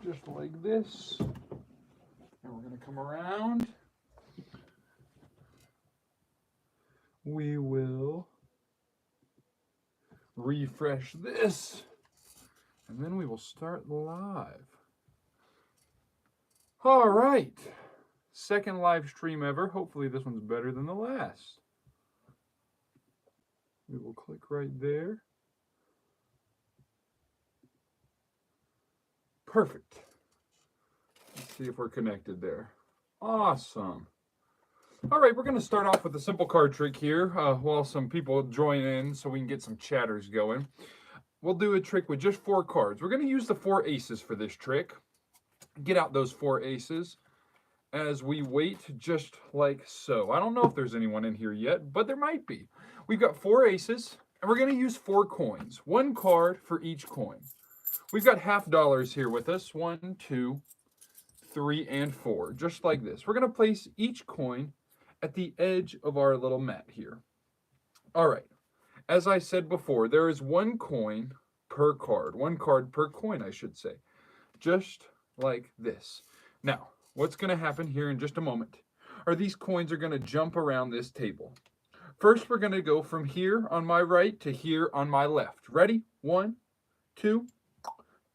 just like this. And we're going to come around. We will refresh this. And then we will start live. All right. Second live stream ever. Hopefully this one's better than the last. We will click right there. Perfect. Let's see if we're connected there. Awesome. All right, we're going to start off with a simple card trick here while some people join in so we can get some chatters going. We'll do a trick with just 4 cards. We're going to use the 4 aces for this trick. Get out those 4 aces as we wait just like so. I don't know if there's anyone in here yet, but there might be. We've got 4 aces, and we're going to use 4 coins. 1 card for each coin. We've got $50 here with us. 1, 2, 3, and 4. Just like this. We're going to place each coin at the edge of our little mat here. All right. As I said before, there is 1 coin per card. 1 card per coin, I should say. Just like this. Now, what's going to happen here in just a moment are these coins are going to jump around this table. First, we're going to go from here on my right to here on my left. Ready? 1, 2,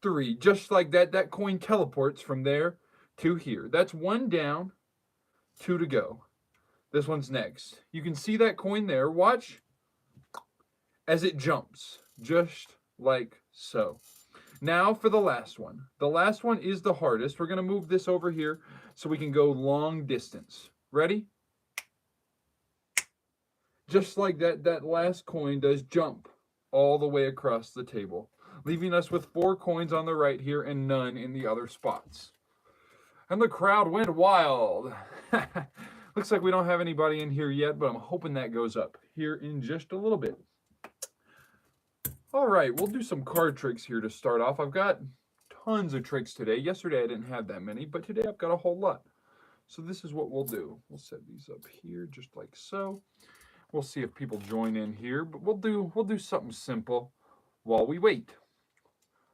3. Just like that, that coin teleports from there to here. That's 1 down, 2 to go. This one's next. You can see that coin there. Watch as it jumps, just like so. Now for the last one. The last one is the hardest. We're going to move this over here so we can go long distance. Ready? Just like that, that last coin does jump all the way across the table, leaving us with 4 coins on the right here and none in the other spots. And the crowd went wild. Looks like we don't have anybody in here yet, but I'm hoping that goes up here in just a little bit. All right, we'll do some card tricks here to start off. I've got tons of tricks today. Yesterday I didn't have that many, but today I've got a whole lot. So this is what we'll do. We'll set these up here just like so. We'll see if people join in here, but we'll do something simple while we wait.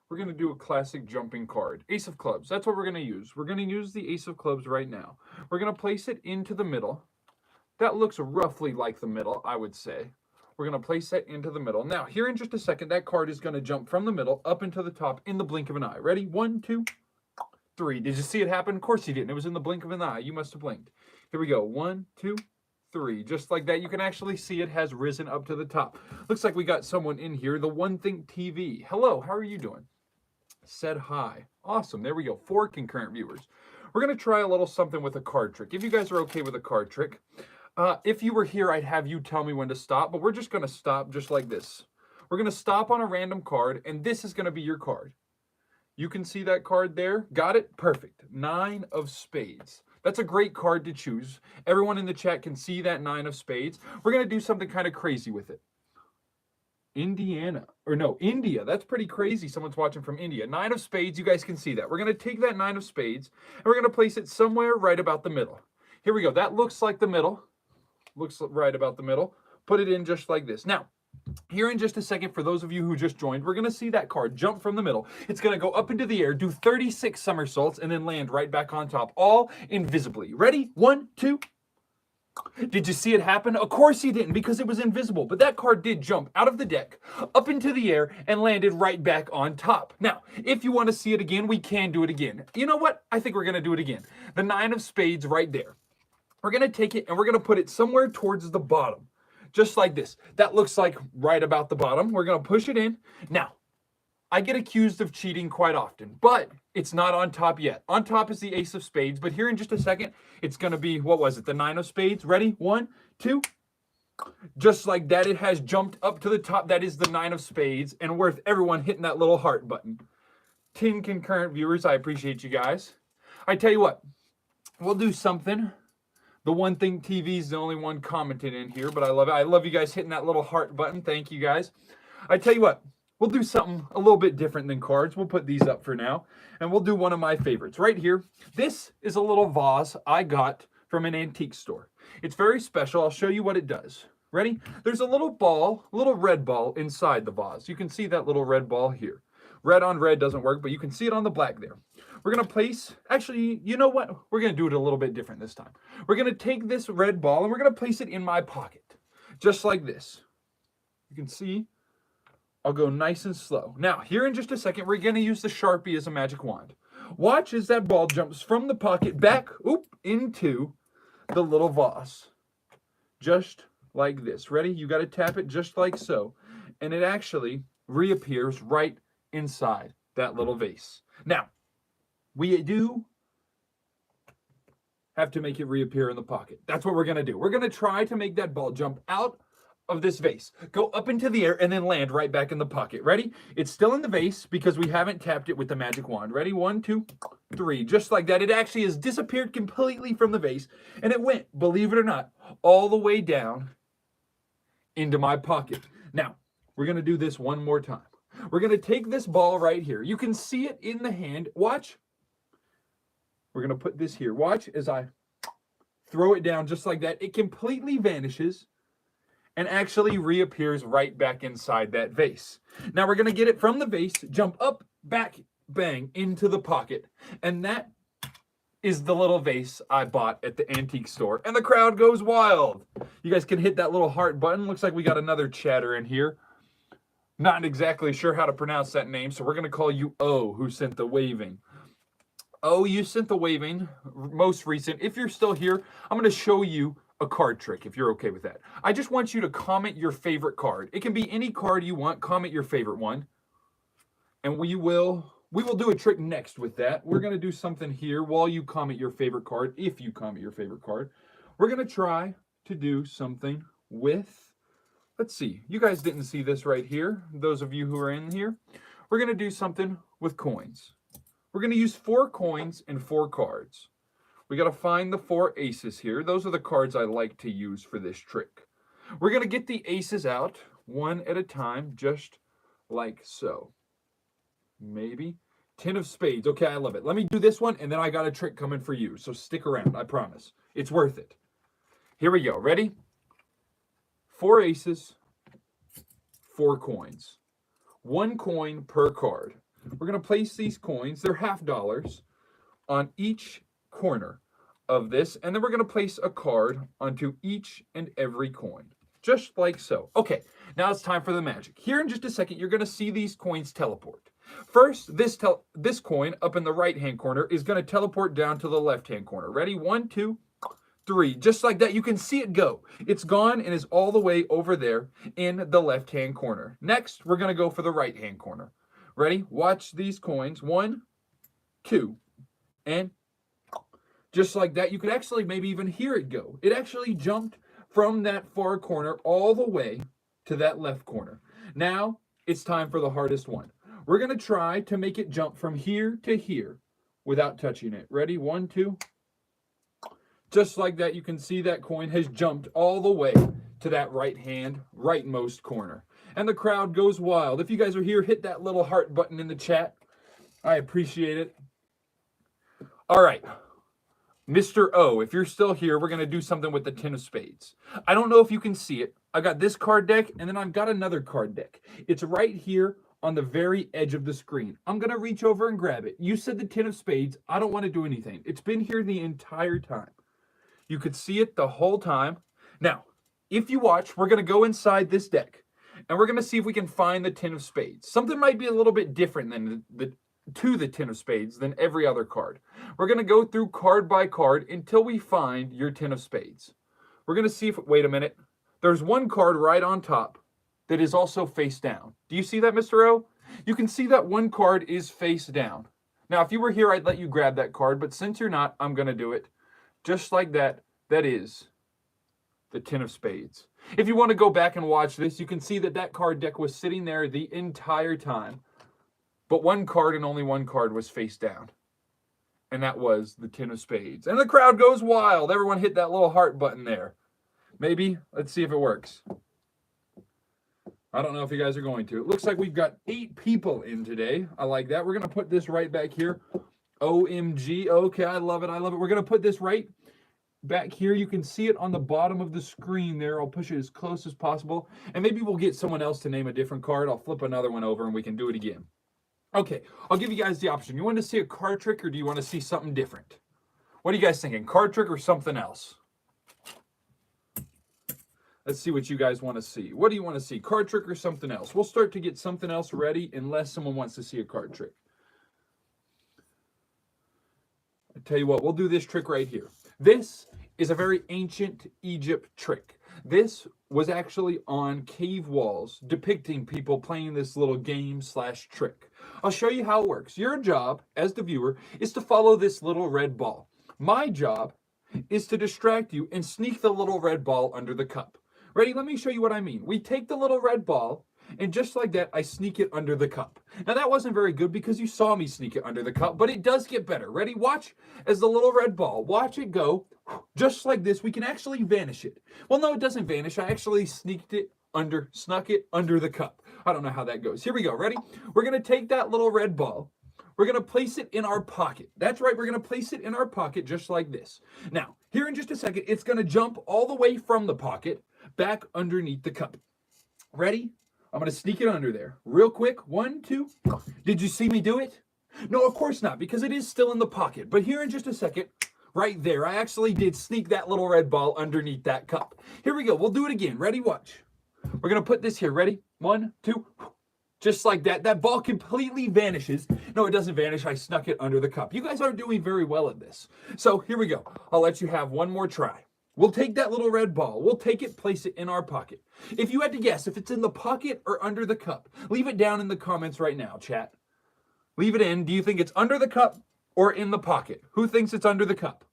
We're going to do a classic jumping card. Ace of clubs. That's what we're going to use. We're going to use the ace of clubs right now. We're going to place it into the middle. That looks roughly like the middle, I would say. We're going to place that into the middle. Now, here in just a second, that card is going to jump from the middle up into the top in the blink of an eye. Ready? 1, 2, 3. Did you see it happen? Of course you didn't. It was in the blink of an eye. You must have blinked. Here we go. 1, 2, 3. Just like that, you can actually see it has risen up to the top. Looks like we got someone in here. The One Think TV. Hello, how are you doing? Said hi. Awesome. There we go. 4 concurrent viewers. We're going to try a little something with a card trick. If you guys are okay with a card trick, if you were here, I'd have you tell me when to stop, but we're just going to stop just like this. We're going to stop on a random card, and this is going to be your card. You can see that card there. Got it? Perfect. 9 of spades. That's a great card to choose. Everyone in the chat can see that 9 of spades. We're going to do something kind of crazy with it. India. That's pretty crazy. Someone's watching from India. 9 of spades. You guys can see that. We're going to take that 9 of spades, and we're going to place it somewhere right about the middle. Here we go. That looks like the middle. Looks right about the middle. Put it in just like this. Now, here in just a second, for those of you who just joined, we're going to see that card jump from the middle. It's going to go up into the air, do 36 somersaults, and then land right back on top, all invisibly. Ready? 1, 2. Did you see it happen? Of course you didn't, because it was invisible. But that card did jump out of the deck, up into the air, and landed right back on top. Now, if you want to see it again, we can do it again. You know what? I think we're going to do it again. The 9 of spades right there. We're going to take it and we're going to put it somewhere towards the bottom. Just like this. That looks like right about the bottom. We're going to push it in. Now, I get accused of cheating quite often, but it's not on top yet. On top is the ace of spades, but here in just a second, it's going to be, what was it, the 9 of spades? Ready? 1, 2. Just like that, it has jumped up to the top. That is the 9 of spades, and worth everyone hitting that little heart button. 10 concurrent viewers. I appreciate you guys. I tell you what, we'll do something. The One Thing TV is the only one commenting in here, but I love it. I love you guys hitting that little heart button. Thank you guys. I tell you what, we'll do something a little bit different than cards. We'll put these up for now, and we'll do one of my favorites right here. This is a little vase I got from an antique store. It's very special. I'll show you what it does. Ready? There's a little ball, a little red ball inside the vase. You can see that little red ball here. Red on red doesn't work, but you can see it on the black there. We're going to place, actually, you know what? We're going to do it a little bit different this time. We're going to take this red ball and we're going to place it in my pocket, just like this. You can see, I'll go nice and slow. Now, here in just a second, we're going to use the Sharpie as a magic wand. Watch as that ball jumps from the pocket back into the little vase. Just like this. Ready? You got to tap it just like so. And it actually reappears right inside that little vase. Now, we do have to make it reappear in the pocket. That's what we're going to do. We're going to try to make that ball jump out of this vase, go up into the air, and then land right back in the pocket. Ready? It's still in the vase because we haven't tapped it with the magic wand. Ready? 1, 2, 3. Just like that. It actually has disappeared completely from the vase, and it went, believe it or not, all the way down into my pocket. Now, we're going to do this one more time. We're going to take this ball right here. You can see it in the hand. Watch. We're going to put this here. Watch as I throw it down just like that. It completely vanishes and actually reappears right back inside that vase. Now we're going to get it from the vase, jump up, back, bang, into the pocket. And that is the little vase I bought at the antique store. And the crowd goes wild. You guys can hit that little heart button. Looks like we got another chatter in here. Not exactly sure how to pronounce that name, so we're going to call you O, who sent the waving. Oh, you sent the waving, most recent. If you're still here, I'm going to show you a card trick, if you're okay with that. I just want you to comment your favorite card. It can be any card you want. Comment your favorite one. And we will do a trick next with that. We're going to do something here while you comment your favorite card, if you comment your favorite card. We're going to try to do something with, let's see, you guys didn't see this right here, those of you who are in here. We're going to do something with coins. We're going to use 4 coins and 4 cards. We got to find the 4 aces here. Those are the cards I like to use for this trick. We're going to get the aces out one at a time, just like so. Maybe 10 of spades. Okay, I love it. Let me do this one, and then I got a trick coming for you. So stick around, I promise. It's worth it. Here we go. Ready? 4 aces, 4 coins. 1 coin per card. We're going to place these coins, they're $50, on each corner of this, and then we're going to place a card onto each and every coin, just like so. Okay, now it's time for the magic. Here in just a second, you're going to see these coins teleport. First, this coin up in the right-hand corner is going to teleport down to the left-hand corner. Ready? 1, 2, 3. Just like that, you can see it go. It's gone and is all the way over there in the left-hand corner. Next, we're going to go for the right-hand corner. Ready? Watch these coins. 1, 2, and just like that. You could actually maybe even hear it go. It actually jumped from that far corner all the way to that left corner. Now, it's time for the hardest one. We're going to try to make it jump from here to here without touching it. Ready? 1, 2. Just like that, you can see that coin has jumped all the way to that rightmost corner. And the crowd goes wild. If you guys are here, hit that little heart button in the chat. I appreciate it. All right. Mr. O, if you're still here, we're going to do something with the 10 of spades. I don't know if you can see it. I got this card deck, and then I've got another card deck. It's right here on the very edge of the screen. I'm going to reach over and grab it. You said the 10 of spades. I don't want to do anything. It's been here the entire time. You could see it the whole time. Now, if you watch, we're going to go inside this deck, and we're going to see if we can find the 10 of spades. Something might be a little bit different than the 10 of spades than every other card. We're going to go through card by card until we find your 10 of spades. We're going to see if, wait a minute, there's one card right on top that is also face down. Do you see that, Mr. O? You can see that one card is face down. Now, if you were here, I'd let you grab that card, but since you're not, I'm going to do it. Just like that, that is the 10 of spades. If you want to go back and watch this, you can see that that card deck was sitting there the entire time. But one card and only one card was face down. And that was the 10 of spades. And the crowd goes wild. Everyone hit that little heart button there. Maybe. Let's see if it works. I don't know if you guys are going to. It looks like we've got 8 people in today. I like that. We're going to put this right back here. OMG. Okay, I love it. I love it. We're going to put this right back here. You can see it on the bottom of the screen there. I'll push it as close as possible. And maybe we'll get someone else to name a different card. I'll flip another one over and we can do it again. Okay, I'll give you guys the option. You want to see a card trick or do you want to see something different? What are you guys thinking? Card trick or something else? Let's see what you guys want to see. What do you want to see? Card trick or something else? We'll start to get something else ready unless someone wants to see a card trick. I tell you what, we'll do this trick right here. This is a very ancient Egypt trick. This was actually on cave walls depicting people playing this little game slash trick. I'll show you how it works. Your job as the viewer is to follow this little red ball. My job is to distract you and sneak the little red ball under the cup. Ready? Let me show you what I mean. We take the little red ball, and just like that, I sneak it under the cup. Now, that wasn't very good because you saw me sneak it under the cup, but it does get better. Ready? Watch as the little red ball, watch it go. Just like this, we can actually vanish it. Well, no, it doesn't vanish. I actually snuck it under the cup. I don't know how that goes. Here we go. Ready? We're going to take that little red ball. We're going to place it in our pocket. That's right. We're going to place it in our pocket just like this. Now, here in just a second, it's going to jump all the way from the pocket back underneath the cup. Ready? I'm going to sneak it under there. Real quick. 1, 2. Did you see me do it? No, of course not, because it is still in the pocket. But here in just a second, right there, I actually did sneak that little red ball underneath that cup. Here we go. We'll do it again. Ready? Watch. We're going to put this here. Ready? 1, 2. Just like that. That ball completely vanishes. No, it doesn't vanish. I snuck it under the cup. You guys aren't doing very well at this. So here we go. I'll let you have one more try. We'll take that little red ball. We'll take it, place it in our pocket. If you had to guess if it's in the pocket or under the cup, leave it down in the comments right now, chat. Leave it in. Do you think it's under the cup or in the pocket? Who thinks it's under the cup?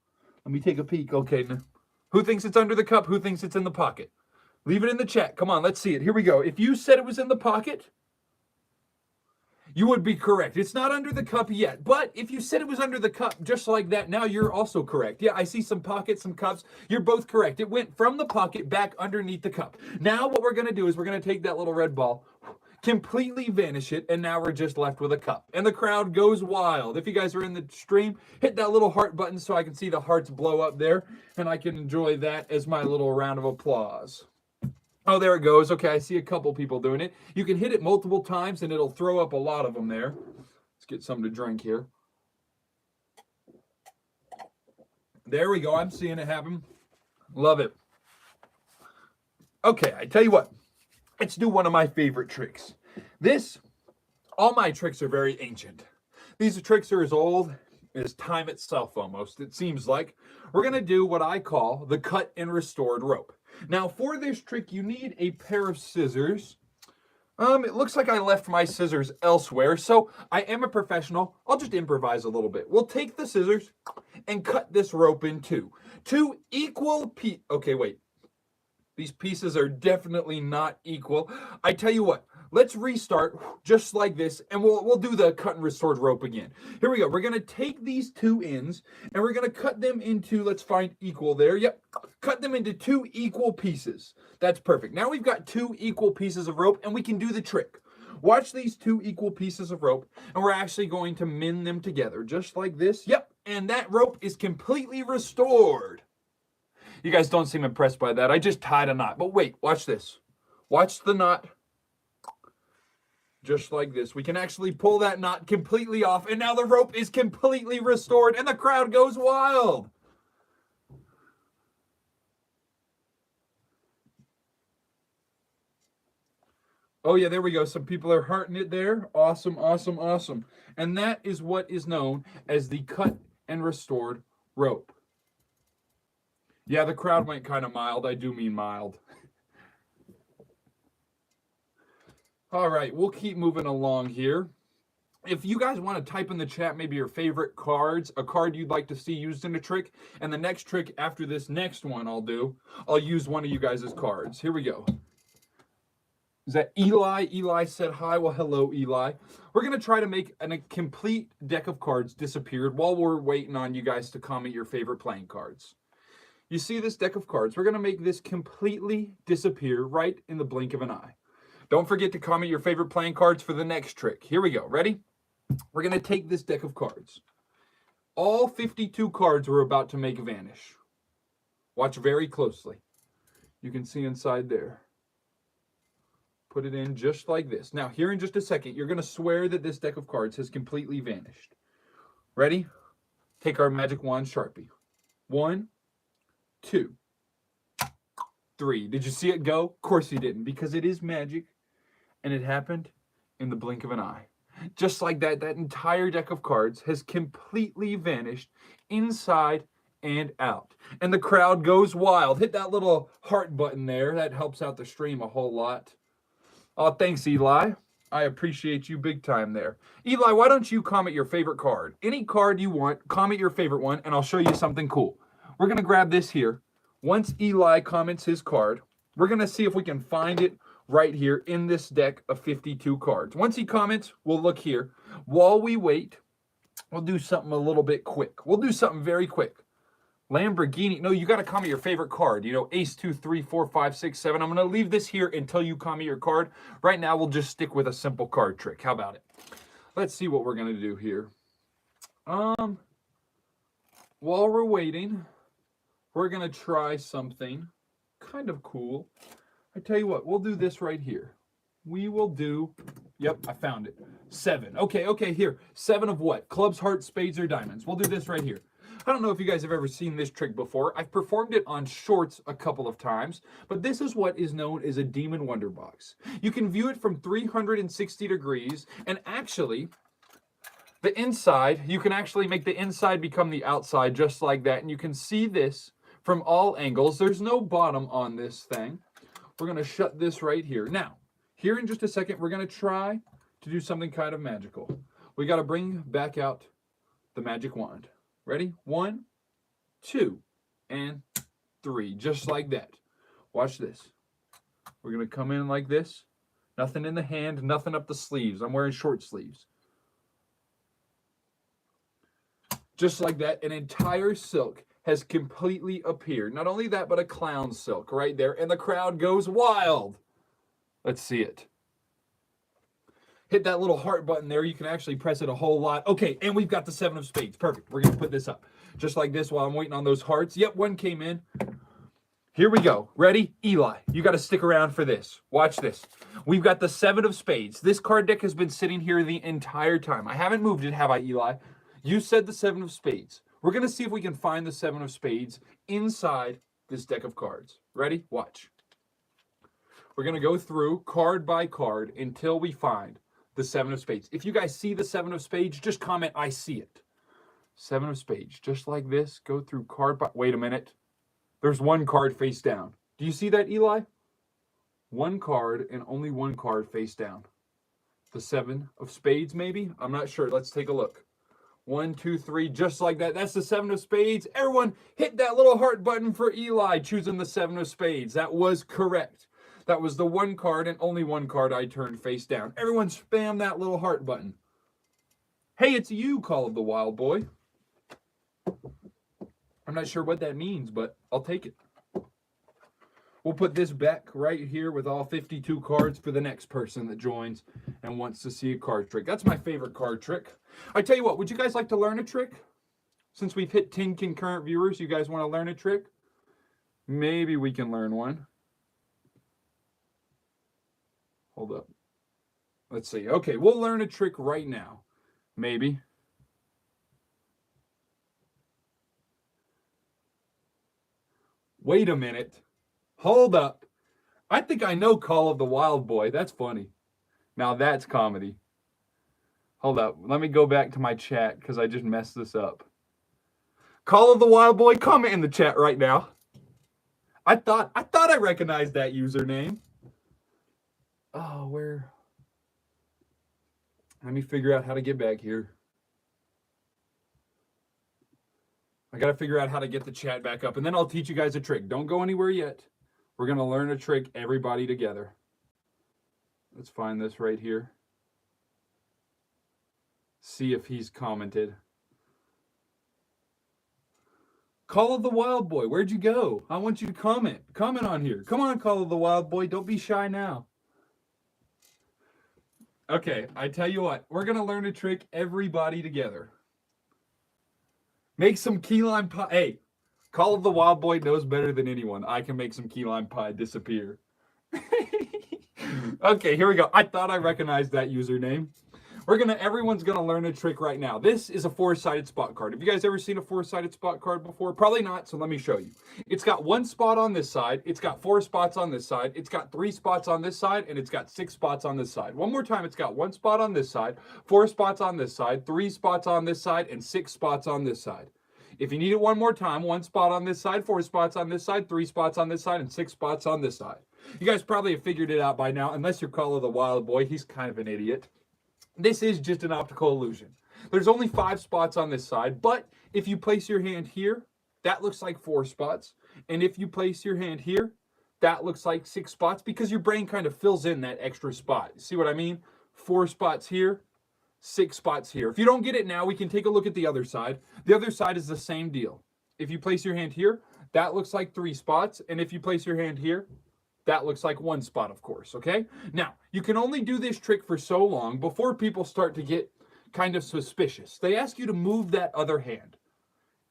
Let me take a peek. Okay. Who thinks it's under the cup? Who thinks it's in the pocket? Leave it in the chat. Come on, let's see it. Here we go. If you said it was in the pocket, you would be correct. It's not under the cup yet, but if you said it was under the cup just like that, now you're also correct. Yeah, I see some pockets, some cups. You're both correct. It went from the pocket back underneath the cup. Now what we're going to do is we're going to take that little red ball, completely vanish it, and now we're just left with a cup. And the crowd goes wild. If you guys are in the stream, hit that little heart button so I can see the hearts blow up there, and I can enjoy that as my little round of applause. Oh, there it goes. Okay, I see a couple people doing it. You can hit it multiple times, and it'll throw up a lot of them there. Let's get something to drink here. There we go. I'm seeing it happen. Love it. Okay, I tell you what. Let's do one of my favorite tricks. All my tricks are very ancient. These tricks are as old as time itself almost, it seems like. We're going to do what I call the cut and restored rope. Now, for this trick, you need a pair of scissors. It looks like I left my scissors elsewhere, so I am a professional. I'll just improvise a little bit. We'll take the scissors and cut this rope in two. Two equal pieces. Okay, wait. These pieces are definitely not equal. I tell you what, let's restart just like this, and we'll do the cut and restored rope again. Here we go. We're going to take these two ends, and we're going to cut them into, let's find equal there. Yep. Cut them into two equal pieces. That's perfect. Now we've got two equal pieces of rope, and we can do the trick. Watch these two equal pieces of rope, and we're actually going to mend them together just like this. Yep. And that rope is completely restored. You guys don't seem impressed by that. I just tied a knot. But wait, watch this. Watch the knot. Just like this. We can actually pull that knot completely off. And now the rope is completely restored. And the crowd goes wild. Oh, yeah, there we go. Some people are hearting it there. Awesome, awesome, awesome. And that is what is known as the cut and restored rope. Yeah, the crowd went kind of mild. I do mean mild. All right, we'll keep moving along here. If you guys want to type in the chat maybe your favorite cards, a card you'd like to see used in a trick, and the next trick after this next one I'll use one of you guys' cards. Here we go. Is that Eli? Eli said hi. Well, hello, Eli. We're going to try to make a complete deck of cards disappeared while we're waiting on you guys to comment your favorite playing cards. You see this deck of cards? We're going to make this completely disappear right in the blink of an eye. Don't forget to comment your favorite playing cards for the next trick. Here we go. Ready? We're going to take this deck of cards. All 52 cards we're about to make vanish. Watch very closely. You can see inside there. Put it in just like this. Now, here in just a second, you're going to swear that this deck of cards has completely vanished. Ready? Take our magic wand Sharpie. 1, 2, 3. Did you see it go? Of course you didn't, because it is magic, and it happened in the blink of an eye. Just like that, that entire deck of cards has completely vanished inside and out. And the crowd goes wild. Hit that little heart button there. That helps out the stream a whole lot. Oh, thanks, Eli. I appreciate you big time there. Eli, why don't you comment your favorite card? Any card you want, comment your favorite one, and I'll show you something cool. We're going to grab this here. Once Eli comments his card, we're going to see if we can find it right here in this deck of 52 cards. Once he comments, we'll look here. While we wait, we'll do something a little bit quick. We'll do something very quick. Lamborghini. No, you got to comment your favorite card. You know, ace, 2, 3, 4, 5, 6, 7. I'm going to leave this here until you comment your card. Right now, we'll just stick with a simple card trick. How about it? Let's see what we're going to do here. While we're waiting, we're going to try something kind of cool. I tell you what, we'll do this right here. We will do, yep, I found it. 7. Okay, here. 7 of what? Clubs, hearts, spades, or diamonds. We'll do this right here. I don't know if you guys have ever seen this trick before. I've performed it on shorts a couple of times, but this is what is known as a Demon Wonder Box. You can view it from 360 degrees, and actually, the inside, you can actually make the inside become the outside just like that, and you can see this from all angles. There's no bottom on this thing. We're going to shut this right here. Now, here in just a second, we're going to try to do something kind of magical. We got to bring back out the magic wand. Ready? 1, 2, and 3. Just like that. Watch this. We're going to come in like this. Nothing in the hand, nothing up the sleeves. I'm wearing short sleeves. Just like that, an entire silk has completely appeared. Not only that, but a clown silk right there. And the crowd goes wild. Let's see it. Hit that little heart button there. You can actually press it a whole lot. Okay, and we've got the 7 of spades. Perfect. We're going to put this up just like this while I'm waiting on those hearts. Yep, one came in. Here we go. Ready? Eli, you got to stick around for this. Watch this. We've got the 7 of spades. This card deck has been sitting here the entire time. I haven't moved it, have I, Eli? You said the 7 of spades. We're going to see if we can find the 7 of spades inside this deck of cards. Ready? Watch. We're going to go through card by card until we find the 7 of spades. If you guys see the 7 of spades, just comment, I see it. 7 of spades, just like this. Go through card by... Wait a minute. There's one card face down. Do you see that, Eli? One card and only one card face down. The 7 of spades, maybe? I'm not sure. Let's take a look. 1, 2, 3, just like that. That's the 7 of spades. Everyone hit that little heart button for Eli, choosing the 7 of spades. That was correct. That was the one card and only one card I turned face down. Everyone spam that little heart button. Hey, it's you, Call of the Wild Boy. I'm not sure what that means, but I'll take it. We'll put this back right here with all 52 cards for the next person that joins and wants to see a card trick. That's my favorite card trick. I tell you what, would you guys like to learn a trick? Since we've hit 10 concurrent viewers, you guys want to learn a trick? Maybe we can learn one. Hold up. Let's see. Okay, we'll learn a trick right now. Maybe. Wait a minute. Hold up. I think I know Call of the Wild Boy. That's funny. Now that's comedy. Hold up. Let me go back to my chat because I just messed this up. Call of the Wild Boy, comment in the chat right now. I thought I recognized that username. Oh, where? Let me figure out how to get back here. I got to figure out how to get the chat back up, and then I'll teach you guys a trick. Don't go anywhere yet. We're going to learn a trick, everybody together. Let's find this right here. See if he's commented. Call of the Wild Boy, where'd you go? I want you to comment. Comment on here. Come on, Call of the Wild Boy. Don't be shy now. Okay, I tell you what. We're going to learn a trick, everybody together. Make some key lime pie. Hey, Call of the Wild Boy knows better than anyone. I can make some key lime pie disappear. Okay, here we go. I thought I recognized that username. Everyone's gonna learn a trick right now. This is a four-sided spot card. Have you guys ever seen a four-sided spot card before? Probably not, so let me show you. It's got one spot on this side, it's got 4 spots on this side, it's got 3 spots on this side, and it's got 6 spots on this side. One more time, it's got 1 spot on this side, 4 spots on this side, 3 spots on this side, and 6 spots on this side. If you need it one more time, 1 spot on this side, 4 spots on this side, 3 spots on this side, and 6 spots on this side. You guys probably have figured it out by now, unless you're Call of the Wild Boy. He's kind of an idiot. This is just an optical illusion. There's only 5 spots on this side, but if you place your hand here, that looks like 4 spots. And if you place your hand here, that looks like 6 spots because your brain kind of fills in that extra spot. See what I mean? 4 spots here, 6 spots here. If you don't get it now, we can take a look at the other side. The other side is the same deal. If you place your hand here, that looks like 3 spots. And if you place your hand here, that looks like 1 spot, of course, okay? Now, you can only do this trick for so long before people start to get kind of suspicious. They ask you to move that other hand.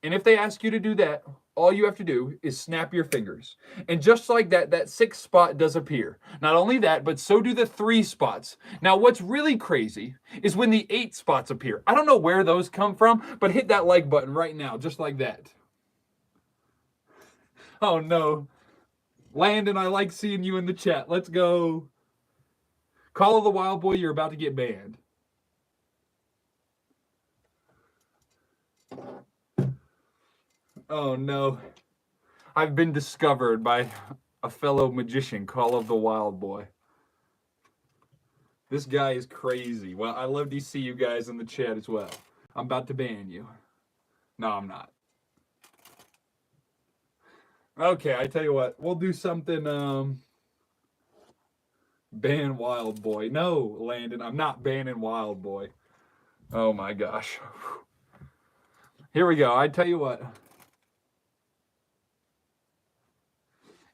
And if they ask you to do that, all you have to do is snap your fingers. And just like that, that 6th spot does appear. Not only that, but so do the 3 spots. Now, what's really crazy is when the 8 spots appear. I don't know where those come from, but hit that like button right now, just like that. Oh, no. Landon, I like seeing you in the chat. Let's go. Call of the Wild Boy, you're about to get banned. Oh, no. I've been discovered by a fellow magician, Call of the Wild Boy. This guy is crazy. Well, I love to see you guys in the chat as well. I'm about to ban you. No, I'm not. Okay, I tell you what. We'll do something, ban Wild Boy. No, Landon, I'm not banning Wild Boy. Oh, my gosh. Here we go. I tell you what.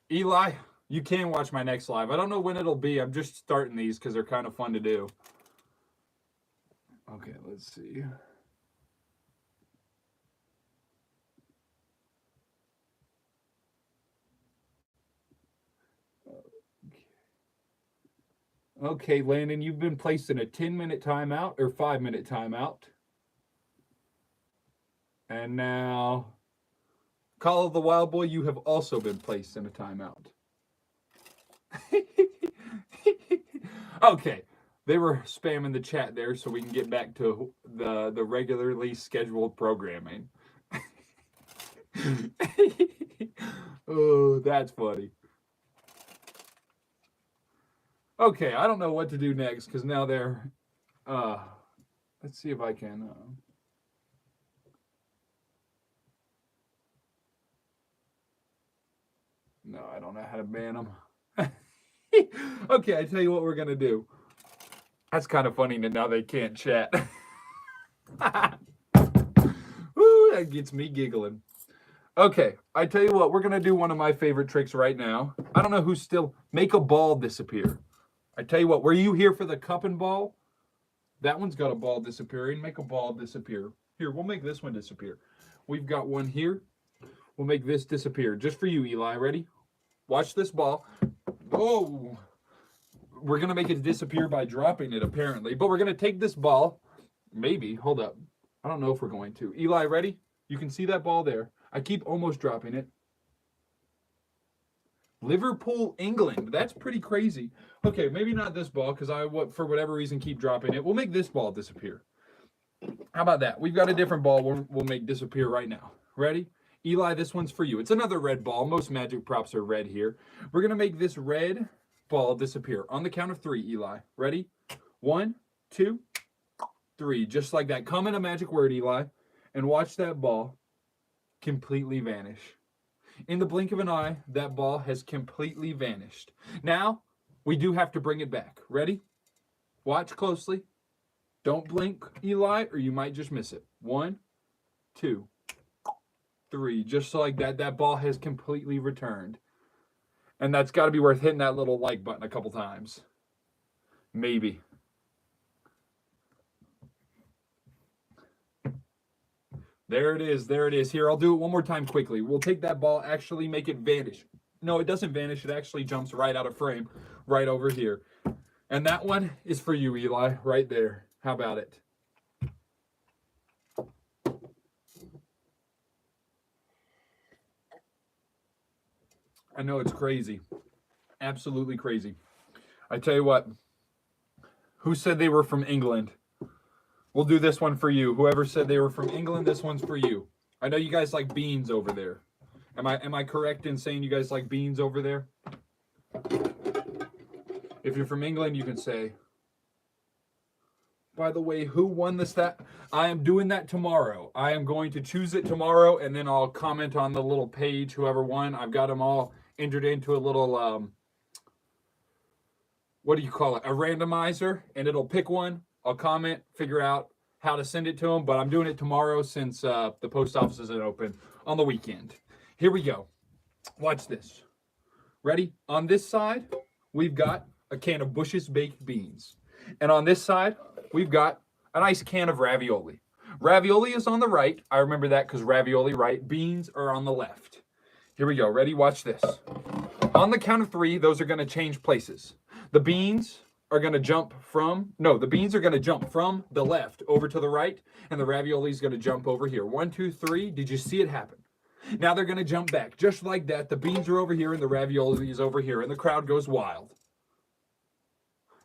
Eli, you can watch my next live. I don't know when it'll be. I'm just starting these because they're kind of fun to do. Okay, let's see. Okay, Landon, you've been placed in a 10-minute timeout or 5-minute timeout. And now, Call of the Wild Boy, you have also been placed in a timeout. Okay, they were spamming the chat there so we can get back to the regularly scheduled programming. Oh, that's funny. Okay, I don't know what to do next because now they're, let's see if I can, no, I don't know how to ban them. Okay, I tell you what we're going to do. That's kind of funny that now they can't chat. Ooh, that gets me giggling. Okay, I tell you what, we're going to do one of my favorite tricks right now. I don't know who's still, make a ball disappear. I tell you what, were you here for the cup and ball? That one's got a ball disappearing. Make a ball disappear. Here, we'll make this one disappear. We've got one here. We'll make this disappear. Just for you, Eli. Ready? Watch this ball. Oh, we're going to make it disappear by dropping it, apparently. But we're going to take this ball. Maybe. Hold up. I don't know if we're going to. Eli, ready? You can see that ball there. I keep almost dropping it. Liverpool, England. That's pretty crazy. Okay, maybe not this ball because I, for whatever reason, keep dropping it. We'll make this ball disappear. How about that? We've got a different ball we'll make disappear right now. Ready? Eli, this one's for you. It's another red ball. Most magic props are red here. We're going to make this red ball disappear on the count of 3, Eli. Ready? 1, 2, 3. Just like that. Comment a magic word, Eli, and watch that ball completely vanish. In the blink of an eye, that ball has completely vanished. Now, we do have to bring it back. Ready? Watch closely. Don't blink, Eli, or you might just miss it. 1, 2, 3. Just like that, that ball has completely returned. And that's got to be worth hitting that little like button a couple times. Maybe. There it is. There it is. Here, I'll do it one more time quickly. We'll take that ball, actually make it vanish. No, it doesn't vanish. It actually jumps right out of frame. right over here. And that one is for you, Eli, right there. How about it? I know it's crazy. Absolutely crazy. I tell you what, who said they were from England? We'll do this one for you. Whoever said they were from England, this one's for you. I know you guys like beans over there. Am I correct in saying you guys like beans over there? If you're from England, you can say, by the way, who won this? That I am doing that tomorrow. I am going to choose it tomorrow, and then I'll comment on the little page, whoever won. I've got them all entered into a little, what do you call it? A randomizer, and it'll pick one. I'll comment, figure out how to send it to them, but I'm doing it tomorrow since the post office isn't open on the weekend. Here we go. Watch this. Ready? On this side, we've got a can of Bush's baked beans. And on this side, we've got a nice can of ravioli. Ravioli is on the right. I remember that because ravioli right. Beans are on the left. Here we go. Ready? Watch this. On the count of 3, those are going to change places. The beans are going to jump from, the beans are going to jump from the left over to the right, and the ravioli is going to jump over here. 1, 2, 3. Did you see it happen? Now they're going to jump back. Just like that, the beans are over here and the ravioli is over here, and the crowd goes wild.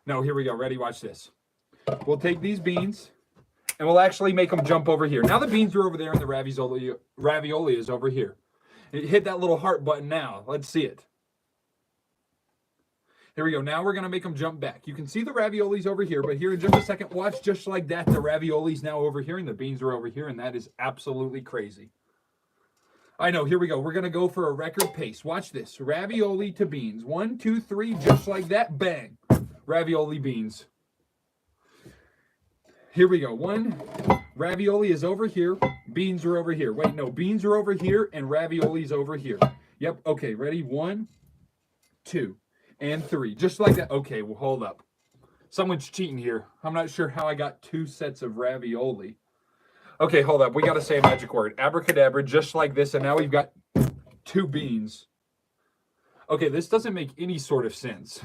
Now, here we go. Ready? Watch this. We'll take these beans, and we'll actually make them jump over here. Now the beans are over there, and the ravioli is over here. Hit that little heart button now. Let's see it. Here we go. Now we're going to make them jump back. You can see the raviolis over here, but here in just a second, watch just like that. The ravioli's now over here, and the beans are over here, and that is absolutely crazy. I know. Here we go. We're going to go for a record pace. Watch this. Ravioli to beans. 1, 2, 3, just like that. Bang. Ravioli beans. Here we go. 1, ravioli is over here. Beans are over here. Wait, no. Beans are over here, and ravioli's over here. Yep. Okay. Ready? 1, 2. And 3, just like that. Okay, well, hold up. Someone's cheating here. I'm not sure how I got 2 sets of ravioli. Okay, hold up. We got to say a magic word. Abracadabra, just like this. And now we've got 2 beans. Okay, this doesn't make any sort of sense.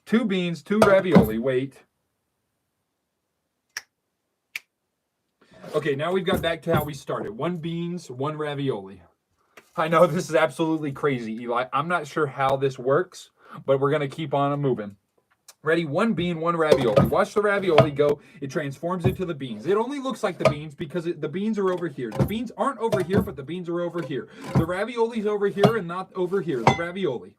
2 beans, 2 ravioli. Wait. Okay, now we've got back to how we started. 1 beans, 1 ravioli. I know this is absolutely crazy, Eli. I'm not sure how this works, but we're going to keep on moving. Ready? 1 bean, 1 ravioli. Watch the ravioli go. It transforms into the beans. It only looks like the beans because the beans are over here. The beans aren't over here, but the beans are over here. The ravioli's over here and not over here. The ravioli.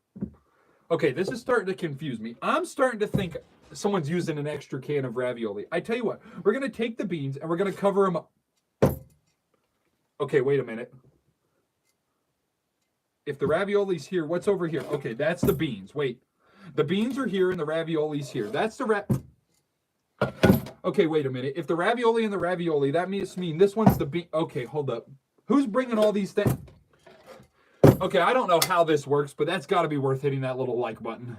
Okay, this is starting to confuse me. I'm starting to think someone's using an extra can of ravioli. I tell you what, we're going to take the beans and we're going to cover them up. Okay, wait a minute. If the ravioli's here, what's over here? Okay, that's the beans. Wait. The beans are here and the ravioli's here. That's the Okay, wait a minute. If the ravioli and the ravioli, that means this one's the bean. Okay, hold up. Who's bringing all these things? Okay, I don't know how this works, but that's got to be worth hitting that little like button.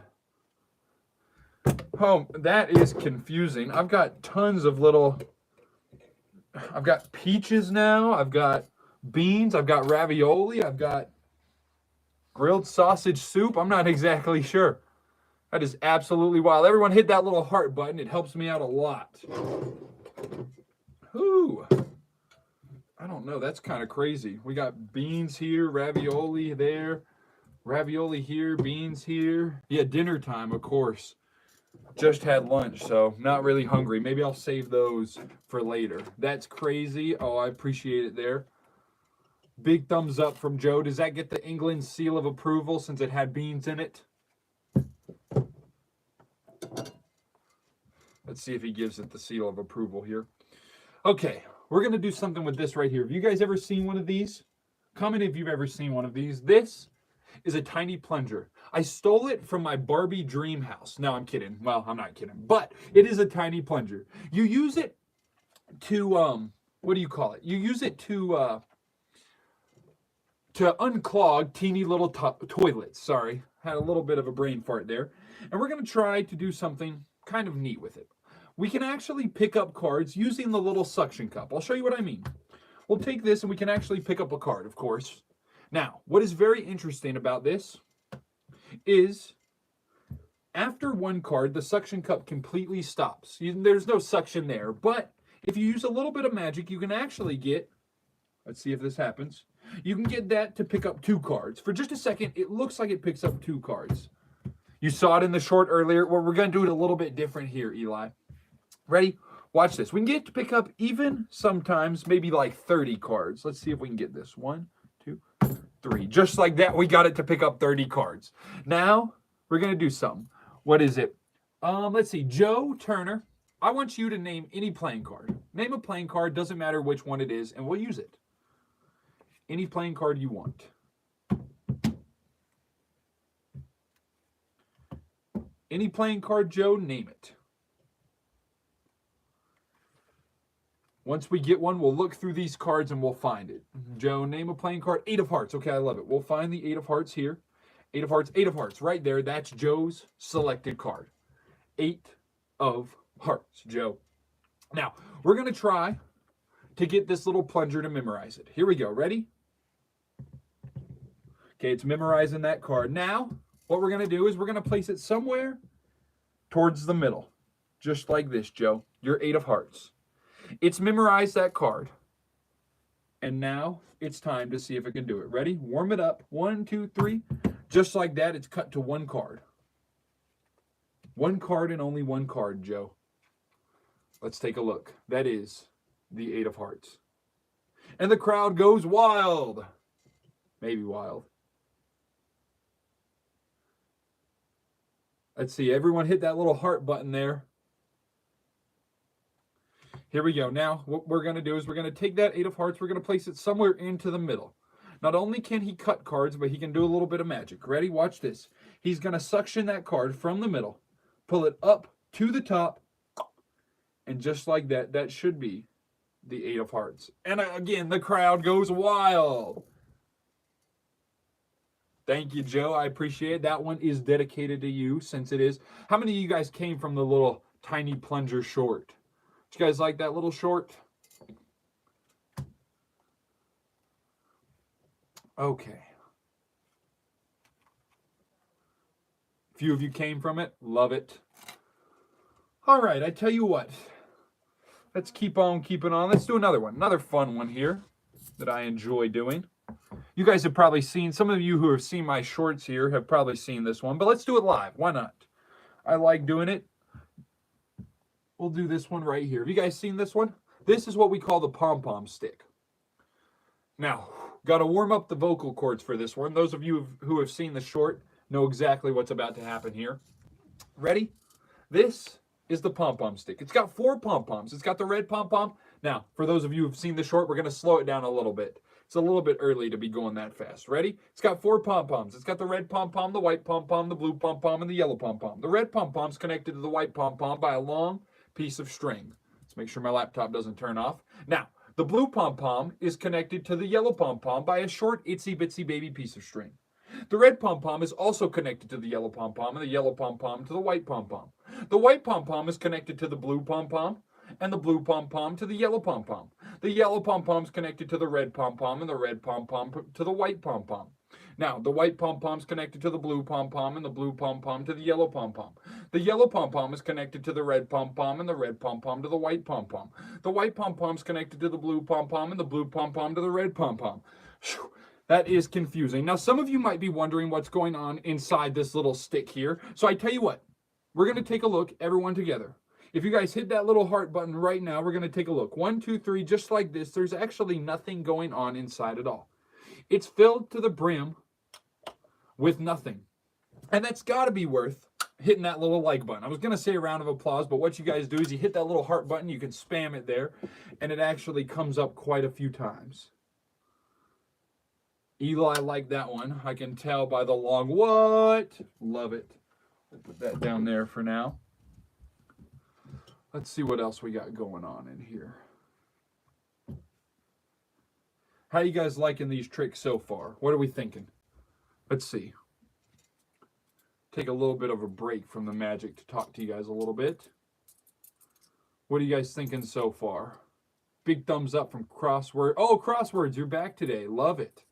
Oh, that is confusing. I've got tons of little... I've got peaches now. I've got beans. I've got ravioli. I've got grilled sausage soup. I'm not exactly sure. That is absolutely wild. Everyone hit that little heart button. It helps me out a lot. Ooh. I don't know. That's kind of crazy. We got beans here, ravioli there, ravioli here, beans here. Yeah, dinner time, of course. Just had lunch, so not really hungry. Maybe I'll save those for later. That's crazy. Oh, I appreciate it there. Big thumbs up from Joe. Does that get the England seal of approval since it had beans in it? Let's see if he gives it the seal of approval here. Okay, we're going to do something with this right here. Have you guys ever seen one of these? Comment if you've ever seen one of these. This is a tiny plunger. I stole it from my Barbie dream house. No, I'm kidding. Well, I'm not kidding. But it is a tiny plunger. You use it to, what do you call it? You use it to unclog teeny little toilets. Sorry, had a little bit of a brain fart there. And we're going to try to do something kind of neat with it. We can actually pick up cards using the little suction cup. I'll show you what I mean. We'll take this and we can actually pick up a card, of course. Now, what is very interesting about this is After one card, the suction cup completely stops. There's no suction there, but if you use a little bit of magic, you can actually get, let's see if this happens, you can get that to pick up 2 cards. For just a second, it looks like it picks up 2 cards. You saw it in the short earlier. Well, we're going to do it a little bit different here, Eli. Ready? Watch this. We can get it to pick up even sometimes maybe like 30 cards. Let's see if we can get this. 1, 2, 3. Just like that, we got it to pick up 30 cards. Now, we're going to do something. What is it? Let's see. Joe Turner, I want you to name any playing card. Name a playing card, doesn't matter which one it is, and we'll use it. Any playing card you want. Any playing card, Joe, name it. Once we get one, we'll look through these cards and we'll find it. Joe, name a playing card. 8 of hearts. Okay, I love it. We'll find the 8 of hearts here. 8 of hearts, 8 of hearts. Right there, that's Joe's selected card. 8 of hearts, Joe. Now, we're going to try to get this little plunger to memorize it. Here we go. Ready? Okay, it's memorizing that card. Now, what we're going to do is we're going to place it somewhere towards the middle. Just like this, Joe. Your 8 of hearts. It's memorized that card. And now it's time to see if it can do it. Ready? Warm it up. 1, 2, 3. Just like that, it's cut to 1 card. 1 card and only 1 card, Joe. Let's take a look. That is the 8 of hearts. And the crowd goes wild. Maybe wild. Let's see. Everyone hit that little heart button there. Here we go. Now, what we're going to do is we're going to take that 8 of hearts. We're going to place it somewhere into the middle. Not only can he cut cards, but he can do a little bit of magic. Ready? Watch this. He's going to suction that card from the middle, pull it up to the top, and just like that, that should be the 8 of hearts. And again, the crowd goes wild. Thank you, Joe. I appreciate it. That one is dedicated to you since it is. How many of you guys came from the little tiny plunger short? Did you guys like that little short? Okay. A few of you came from it. Love it. All right, I tell you what. Let's keep on keeping on. Let's do another one. Another fun one here that I enjoy doing. You guys have probably seen, some of you who have seen my shorts here have probably seen this one, but let's do it live. Why not? I like doing it. We'll do this one right here. Have you guys seen this one? This is what we call the pom-pom stick. Now, got to warm up the vocal cords for this one. Those of you who have seen the short know exactly what's about to happen here. Ready? This is the pom-pom stick. It's got 4 pom-poms. It's got the red pom-pom. Now, for those of you who've seen the short, we're going to slow it down a little bit. It's a little bit early to be going that fast. Ready? It's got 4 pom-poms. It's got the red pom-pom, the white pom-pom, the blue pom-pom, and the yellow pom-pom. The red pom-pom's connected to the white pom-pom by a long piece of string. Let's make sure my laptop doesn't turn off. Now, the blue pom-pom is connected to the yellow pom-pom by a short, itsy-bitsy baby piece of string. The red pom-pom is also connected to the yellow pom-pom, and the yellow pom-pom to the white pom-pom. The white pom-pom is connected to the blue pom-pom, and the blue pom-pom to the yellow pom-pom. The yellow pom-pom is connected to the red pom-pom, and the red pom-pom to the white pom-pom. Now, the white pom-pom is connected to the blue pom-pom, and the blue pom-pom to the yellow pom-pom. The yellow pom-pom is connected to the red pom-pom, and the red pom-pom to the white pom-pom. The white pom-pom is connected to the blue pom-pom, and the blue pom-pom to the red pom-pom. That is confusing. Now, some of you might be wondering what's going on inside this little stick here. So I tell you what, we're going to take a look, everyone together. If you guys hit that little heart button right now, we're going to take a look. 1, 2, 3, just like this. There's actually nothing going on inside at all. It's filled to the brim with nothing. And that's got to be worth hitting that little like button. I was going to say a round of applause, but what you guys do is you hit that little heart button. You can spam it there, and it actually comes up quite a few times. Eli liked that one. I can tell by the long what. Love it. We'll put that down there for now. Let's see what else we got going on in here. How you guys liking these tricks so far? What are we thinking? Let's see. Take a little bit of a break from the magic to talk to you guys a little bit. What are you guys thinking so far? Big thumbs up from Crossword. Oh, Crosswords, you're back today. Love it.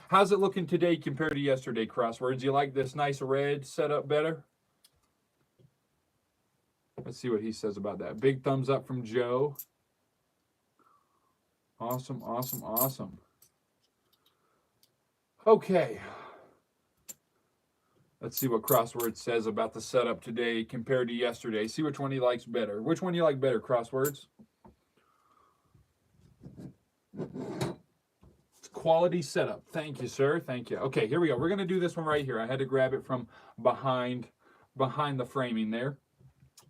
How's it looking today compared to yesterday, Crosswords? You like this nice red setup better? Let's see what he says about that. Big thumbs up from Joe. Awesome, awesome, awesome. Okay. Let's see what Crosswords says about the setup today compared to yesterday. See which one he likes better. Which one do you like better, Crosswords? It's quality setup. Thank you, sir. Thank you. Okay, here we go. We're going to do this one right here. I had to grab it from behind the framing there.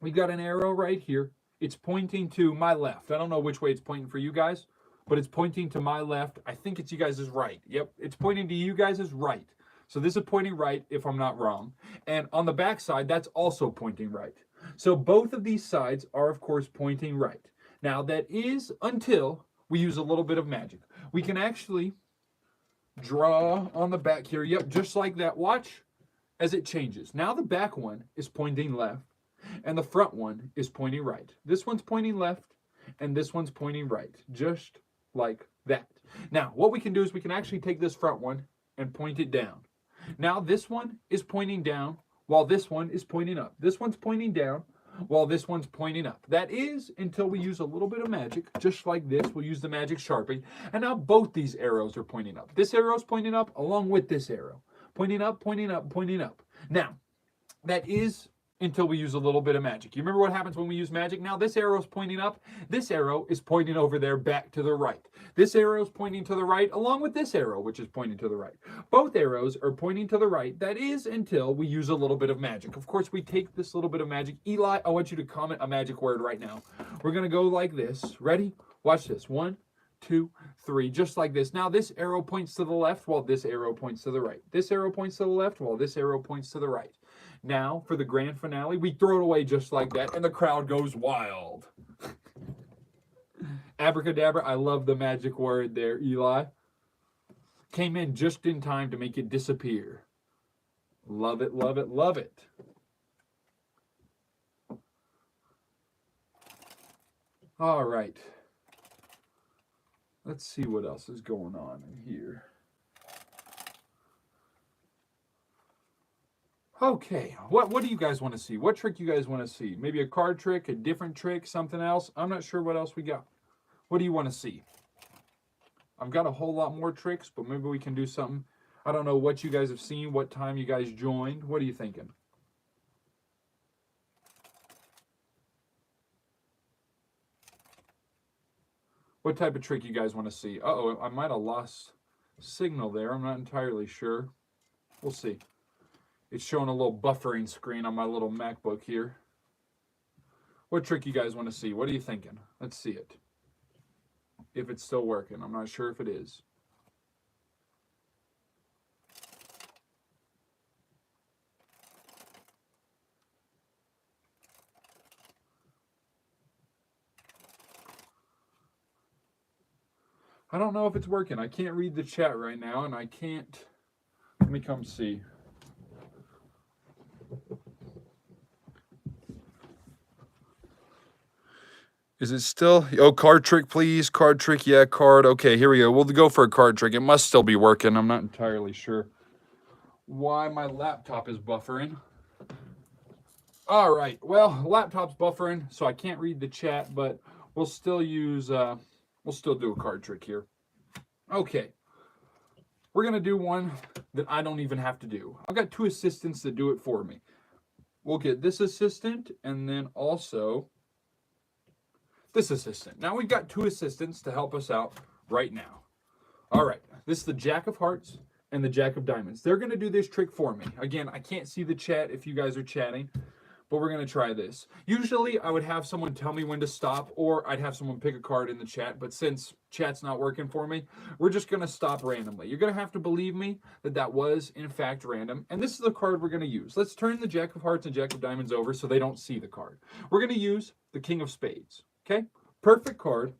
We've got an arrow right here. It's pointing to my left. I don't know which way it's pointing for you guys, but it's pointing to my left. I think it's you guys' right. Yep, it's pointing to you guys' right. So this is pointing right, if I'm not wrong. And on the back side, that's also pointing right. So both of these sides are, of course, pointing right. Now, that is until we use a little bit of magic. We can actually draw on the back here. Yep, just like that. Watch as it changes. Now the back one is pointing left, and the front one is pointing right. This one's pointing left, and this one's pointing right, just like that. Now, what we can do is we can actually take this front one and point it down. Now this one is pointing down while this one is pointing up. This one's pointing down while this one's pointing up. That is until we use a little bit of magic, just like this. We'll use the magic Sharpie. And now both these arrows are pointing up. This arrow is pointing up along with this arrow. Pointing up, pointing up, pointing up. Now, that is until we use a little bit of magic. You remember what happens when we use magic? Now this arrow is pointing up. This arrow is pointing over there back to the right. This arrow is pointing to the right along with this arrow, which is pointing to the right. Both arrows are pointing to the right. That is until we use a little bit of magic. Of course, we take this little bit of magic. Eli, I want you to comment a magic word right now. We're going to go like this. Ready? Watch this. 1, 2, 3, just like this. Now this arrow points to the left while this arrow points to the right. This arrow points to the left while this arrow points to the right. Now, for the grand finale, we throw it away just like that, and the crowd goes wild. Abracadabra, I love the magic word there, Eli. Came in just in time to make it disappear. Love it, love it, love it. All right. Let's see what else is going on in here. Okay, what do you guys want to see? What trick you guys want to see? Maybe a card trick, a different trick, something else? I'm not sure what else we got. What do you want to see? I've got a whole lot more tricks, but maybe we can do something. I don't know what you guys have seen, what time you guys joined. What are you thinking? What type of trick you guys want to see? Uh-oh, I might have lost signal there. I'm not entirely sure. We'll see. It's showing a little buffering screen on my little MacBook here. What trick you guys want to see? What are you thinking? Let's see it. If it's still working. I'm not sure if it is. I don't know if it's working. I can't read the chat right now, and I can't... Let me come see. Is it still? Oh, card trick, please. Card trick, yeah, card. Okay, here we go. We'll go for a card trick. It must still be working. I'm not entirely sure why my laptop is buffering. All right, well, laptop's buffering, so I can't read the chat, but we'll still use, we'll still do a card trick here. Okay, we're going to do one that I don't even have to do. I've got 2 assistants that do it for me. We'll get this assistant and then also this assistant. Now we've got 2 assistants to help us out right now. All right, this is the Jack of Hearts and the Jack of Diamonds. They're going to do this trick for me. Again, I can't see the chat if you guys are chatting, but we're going to try this. Usually I would have someone tell me when to stop, or I'd have someone pick a card in the chat, but since chat's not working for me, we're just going to stop randomly. You're going to have to believe me that that was, in fact, random, and this is the card we're going to use. Let's turn the Jack of Hearts and Jack of Diamonds over so they don't see the card. We're going to use the King of Spades. Okay, perfect card.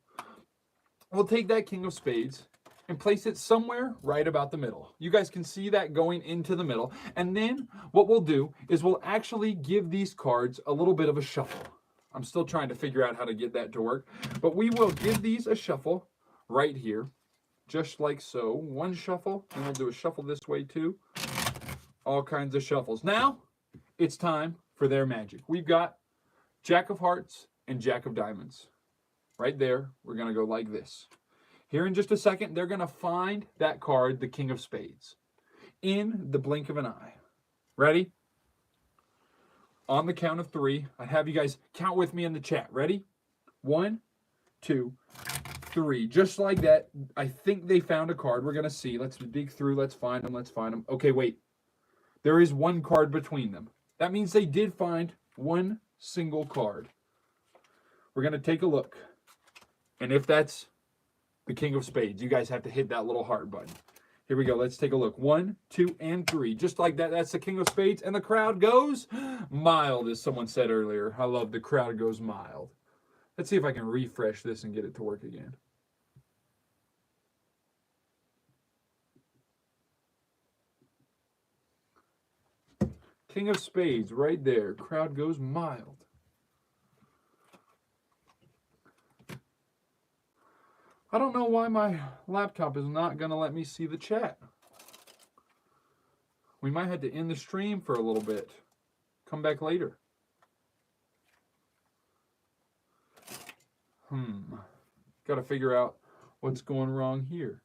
We'll take that King of Spades and place it somewhere right about the middle. You guys can see that going into the middle. And then what we'll do is we'll actually give these cards a little bit of a shuffle. I'm still trying to figure out how to get that to work. But we will give these a shuffle right here, just like so. One shuffle, and we'll do a shuffle this way too. All kinds of shuffles. Now, it's time for their magic. We've got Jack of hearts and Jack of diamonds. Right there, we're going to go like this. Here in just a second, they're going to find that card, the King of Spades, in the blink of an eye. Ready? On the count of 3, I have you guys count with me in the chat. Ready? 1, 2, 3. Just like that. I think they found a card. We're going to see. Let's dig through. Let's find them. Let's find them. Okay, wait. There is one card between them. That means they did find one single card. We're going to take a look. And if that's the King of Spades, you guys have to hit that little heart button. Here we go. Let's take a look. 1, 2, and 3. Just like that. That's the King of Spades. And the crowd goes mild, as someone said earlier. I love the crowd goes mild. Let's see if I can refresh this and get it to work again. King of Spades right there. Crowd goes mild. I don't know why my laptop is not going to let me see the chat. We might have to end the stream for a little bit. Come back later. Got to figure out what's going wrong here.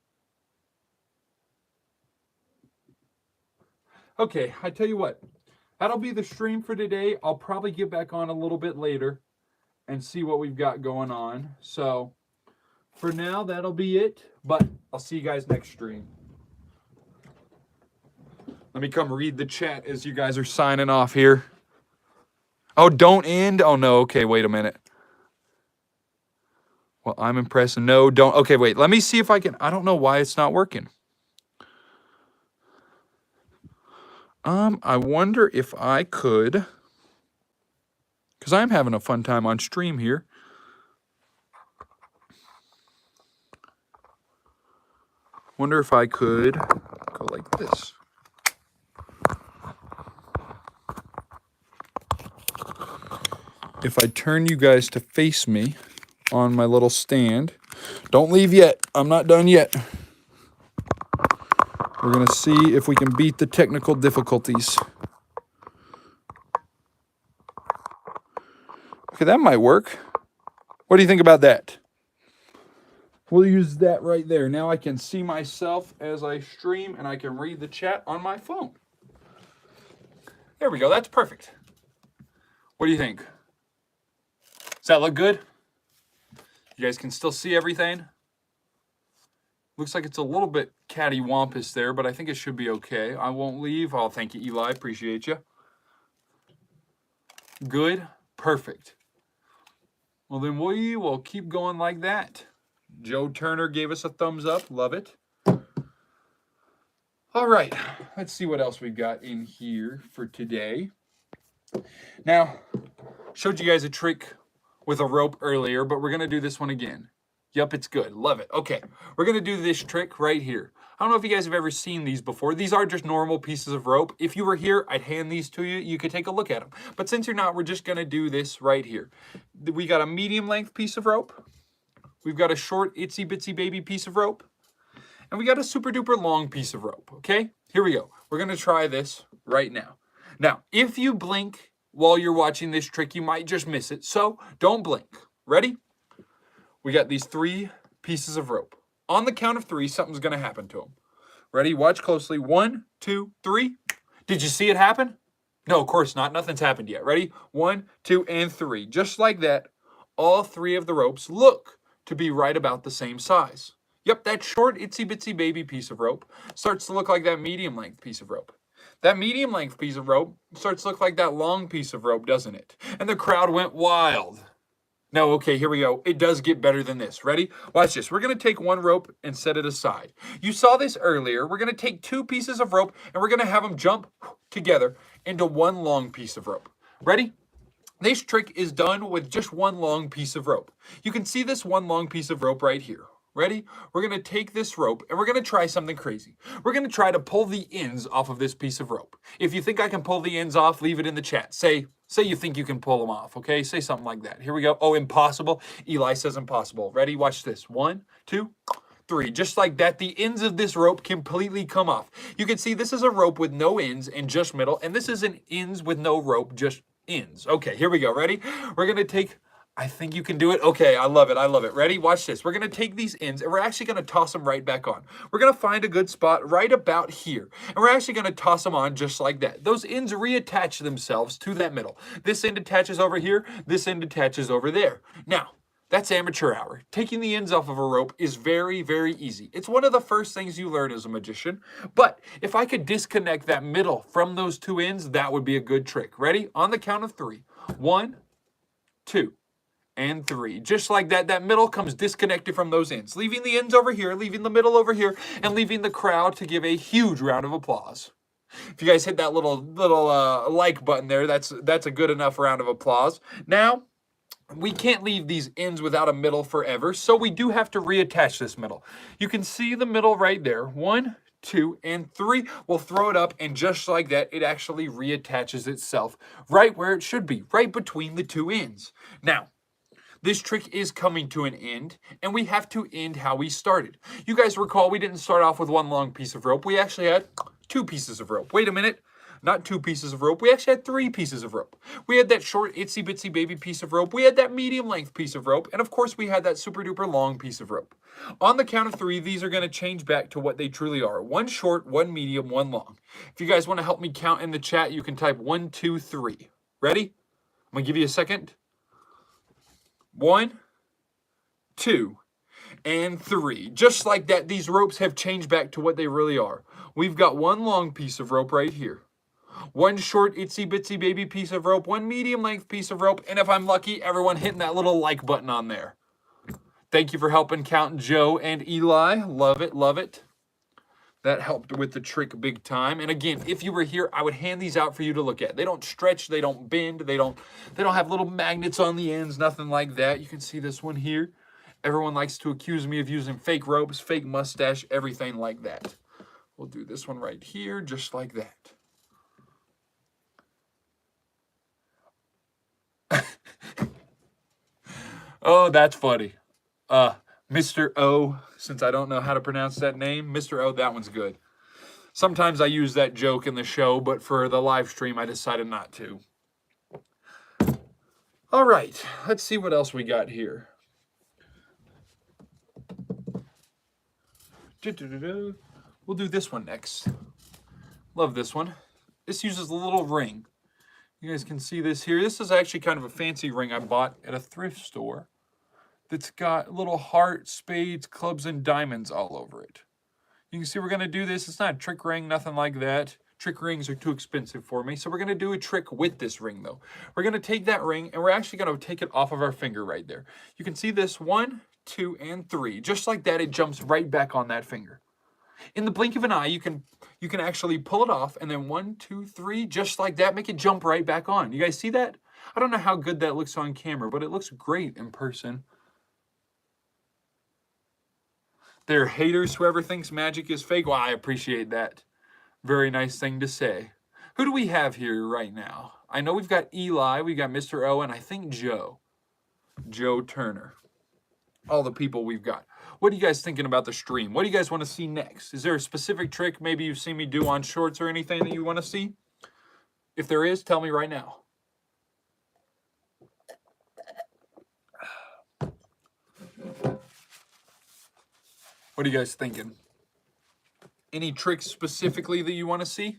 Okay, I tell you what. That'll be the stream for today. I'll probably get back on a little bit later and see what we've got going on. So, for now, that'll be it. But I'll see you guys next stream. Let me come read the chat as you guys are signing off here. Oh, don't end? Oh, no. Okay, wait a minute. Well, I'm impressed. No, don't. Okay, wait. Let me see if I can. I don't know why it's not working. I wonder if I could, because I'm having a fun time on stream here. Wonder if I could go like this. If I turn you guys to face me on my little stand. Don't leave yet. I'm not done yet. We're going to see if we can beat the technical difficulties. Okay, that might work. What do you think about that? We'll use that right there. Now I can see myself as I stream, and I can read the chat on my phone. There we go. That's perfect. What do you think? Does that look good? You guys can still see everything? Looks like it's a little bit cattywampus there, but I think it should be okay. I won't leave. Oh, thank you, Eli. Appreciate you. Good. Perfect. Well, then we will keep going like that. Joe Turner gave us a thumbs up. Love it. All right. Let's see what else we've got in here for today. Now, showed you guys a trick with a rope earlier, but we're going to do this one again. Yep, it's good. Love it. Okay, we're going to do this trick right here. I don't know if you guys have ever seen these before. These are just normal pieces of rope. If you were here, I'd hand these to you. You could take a look at them. But since you're not, we're just going to do this right here. We got a medium length piece of rope. We've got a short itsy bitsy baby piece of rope. And we got a super duper long piece of rope, okay? Here we go. We're going to try this right now. Now, if you blink while you're watching this trick, you might just miss it. So don't blink. Ready? We got these 3 pieces of rope. On the count of 3, something's going to happen to them. Ready? Watch closely. 1, 2, 3. Did you see it happen? No, of course not. Nothing's happened yet. Ready? 1, 2, and 3. Just like that, all 3 of the ropes look to be right about the same size. Yep, that short itsy bitsy baby piece of rope starts to look like that medium length piece of rope. That medium length piece of rope starts to look like that long piece of rope, doesn't it? And the crowd went wild. No, okay, here we go. It does get better than this. Ready? Watch this. We're going to take one rope and set it aside. You saw this earlier. We're going to take 2 pieces of rope, and we're going to have them jump together into one long piece of rope. Ready? This trick is done with just one long piece of rope. You can see this one long piece of rope right here. Ready? We're going to take this rope, and we're going to try something crazy. We're going to try to pull the ends off of this piece of rope. If you think I can pull the ends off, leave it in the chat. Say you think you can pull them off, okay? Say something like that. Here we go. Oh, impossible. Eli says impossible. Ready? Watch this. 1, 2, 3. Just like that, the ends of this rope completely come off. You can see this is a rope with no ends and just middle, and this is an ends with no rope, just ends. Okay, here we go. Ready? We're going to take, I think you can do it. Okay, I love it. I love it. Ready? Watch this. We're going to take these ends and we're actually going to toss them right back on. We're going to find a good spot right about here. And we're actually going to toss them on just like that. Those ends reattach themselves to that middle. This end attaches over here. This end attaches over there. Now, that's amateur hour. Taking the ends off of a rope is very, very easy. It's one of the first things you learn as a magician. But if I could disconnect that middle from those two ends, that would be a good trick. Ready? On the count of 3. 1, 2, and 3. Just like that, that middle comes disconnected from those ends, leaving the ends over here, leaving the middle over here, and leaving the crowd to give a huge round of applause. If you guys hit that little like button there, that's a good enough round of applause. Now, we can't leave these ends without a middle forever, so we do have to reattach this middle. You can see the middle right there. 1, 2, and 3. We'll throw it up, and just like that, it actually reattaches itself right where it should be, right between the two ends. Now, this trick is coming to an end, and we have to end how we started. You guys recall we didn't start off with one long piece of rope. We actually had 2 pieces of rope. Wait a minute. Not 2 pieces of rope. We actually had 3 pieces of rope. We had that short, itsy bitsy baby piece of rope. We had that medium length piece of rope. And of course, we had that super duper long piece of rope. On the count of 3, these are going to change back to what they truly are. 1 short, 1 medium, 1 long. If you guys want to help me count in the chat, you can type 1, 2, 3. Ready? I'm going to give you a second. 1, 2, and 3. Just like that, these ropes have changed back to what they really are. We've got 1 long piece of rope right here. 1 short, itsy bitsy baby piece of rope, 1 medium length piece of rope, and if I'm lucky, everyone hitting that little like button on there. Thank you for helping count, Joe and Eli. Love it, love it. That helped with the trick big time. And again, if you were here, I would hand these out for you to look at. They don't stretch, they don't bend, they don't have little magnets on the ends, nothing like that. You can see this one here. Everyone likes to accuse me of using fake ropes, fake mustache, everything like that. We'll do this one right here, just like that. Oh, that's funny. Mr. O, since I don't know how to pronounce that name, Mr. O, that one's good. Sometimes I use that joke in the show, but for the live stream, I decided not to. All right, let's see what else we got here. We'll do this one next. Love this one. This uses a little ring. You guys can see this here. This is actually kind of a fancy ring I bought at a thrift store that's got little hearts, spades, clubs, and diamonds all over it. You can see we're going to do this. It's not a trick ring, nothing like that. Trick rings are too expensive for me. So we're going to do a trick with this ring, though. We're going to take that ring, and we're actually going to take it off of our finger right there. You can see this 1, 2, and 3. Just like that, it jumps right back on that finger. In the blink of an eye, you can actually pull it off, and then 1, 2, 3, just like that, make it jump right back on. You guys see that? I don't know how good that looks on camera, but it looks great in person. They're haters, whoever thinks magic is fake. Well, I appreciate that. Very nice thing to say. Who do we have here right now? I know we've got Eli, we got Mr. O, and I think Joe. Joe Turner. All the people we've got. What are you guys thinking about the stream? What do you guys want to see next? Is there a specific trick maybe you've seen me do on shorts or anything that you want to see? If there is, tell me right now. What are you guys thinking? Any tricks specifically that you want to see?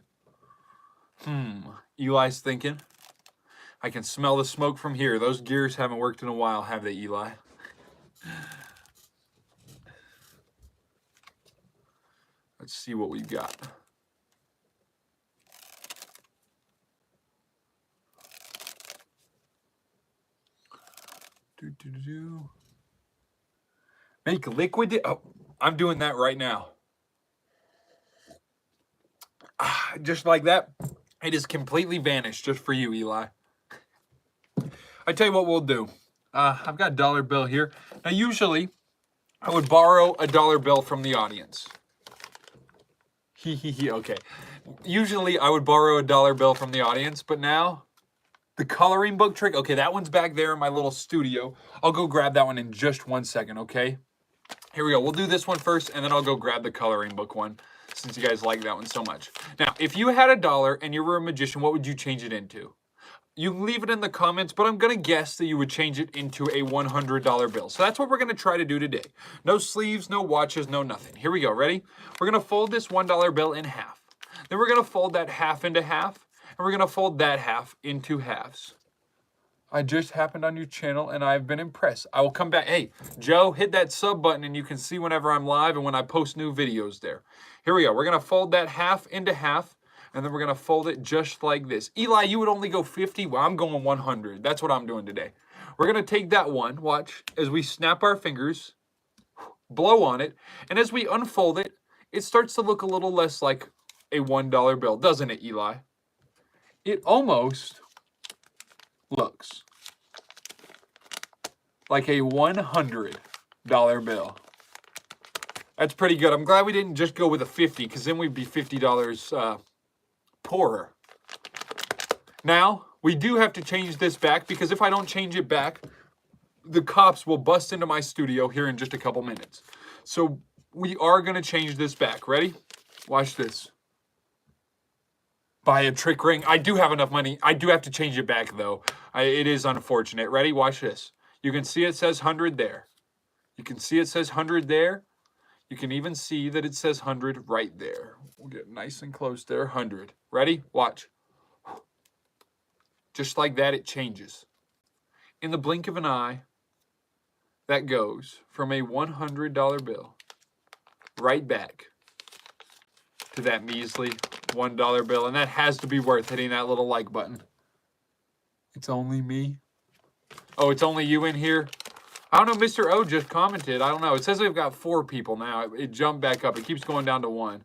Eli's thinking. I can smell the smoke from here. Those gears haven't worked in a while, have they, Eli? Let's see what we've got. Make liquid. Oh, I'm doing that right now. Just like that, it is completely vanished just for you, Eli. I tell you what we'll do. I've got a dollar bill here. Now, usually, I would borrow a dollar bill from the audience. Okay. Usually, I would borrow a dollar bill from the audience, but now, the coloring book trick. Okay, that one's back there in my little studio. I'll go grab that one in just 1 second, okay? Here we go. We'll do this one first, and then I'll go grab the coloring book one, since you guys like that one so much. Now, if you had $1 and you were a magician, what would you change it into? You leave it in the comments, but I'm going to guess that you would change it into a $100 bill. So that's what we're going to try to do today. No sleeves, no watches, no nothing. Here we go. Ready? We're going to fold this $1 bill in half. Then we're going to fold that half into half, and we're going to fold that half into halves. I just happened on your channel, and I've been impressed. I will come back. Hey, Joe, hit that sub button, and you can see whenever I'm live and when I post new videos there. Here we go. We're going to fold that half into half. And then we're going to fold it just like this. Eli, you would only go 50. Well, I'm going 100. That's what I'm doing today. We're going to take that one, watch, as we snap our fingers, blow on it, and as we unfold it, it starts to look a little less like a $1 bill, doesn't it, Eli? It almost looks like a $100 bill. That's pretty good. I'm glad we didn't just go with a 50, because then we'd be $50 poorer. Now, we do have to change this back, because if I don't change it back, the cops will bust into my studio here in just a couple minutes. So we are going to change this back. Ready? Watch this. Buy a trick ring. I do have enough money. I do have to change it back, though. It is unfortunate. Ready? Watch this. You can see it says 100 there. You can see it says 100 there. You can even see that it says 100 right there. We'll get nice and close there. 100. Ready? Watch. Just like that, it changes. In the blink of an eye, that goes from a $100 bill right back to that measly $1 bill. And that has to be worth hitting that little like button. It's only me. Oh, it's only you in here? I don't know, Mr. O just commented. I don't know. It says we've got 4 people now. It jumped back up. It keeps going down to 1.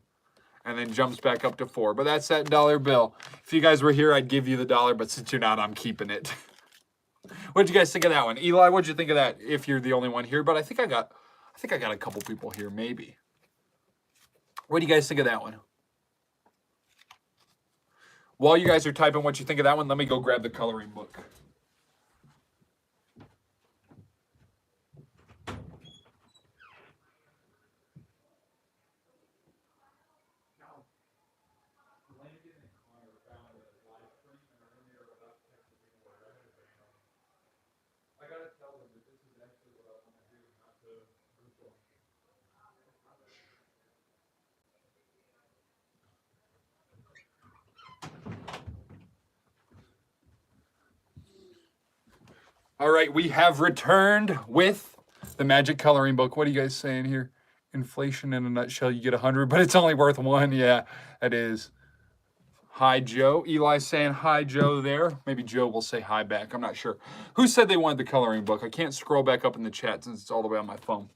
And then jumps back up to 4. But that's that $1 bill. If you guys were here, I'd give you the $1. But since you're not, I'm keeping it. What'd you guys think of that one? Eli, what'd you think of that if you're the only one here? But I think I got a couple people here, maybe. What do you guys think of that one? While you guys are typing what you think of that one, let me go grab the coloring book. All right, we have returned with the magic coloring book. What are you guys saying here? Inflation in a nutshell, you get 100, but it's only worth 1. Yeah, that is. Hi, Joe. Eli's saying hi, Joe, there. Maybe Joe will say hi back. I'm not sure. Who said they wanted the coloring book? I can't scroll back up in the chat since it's all the way on my phone.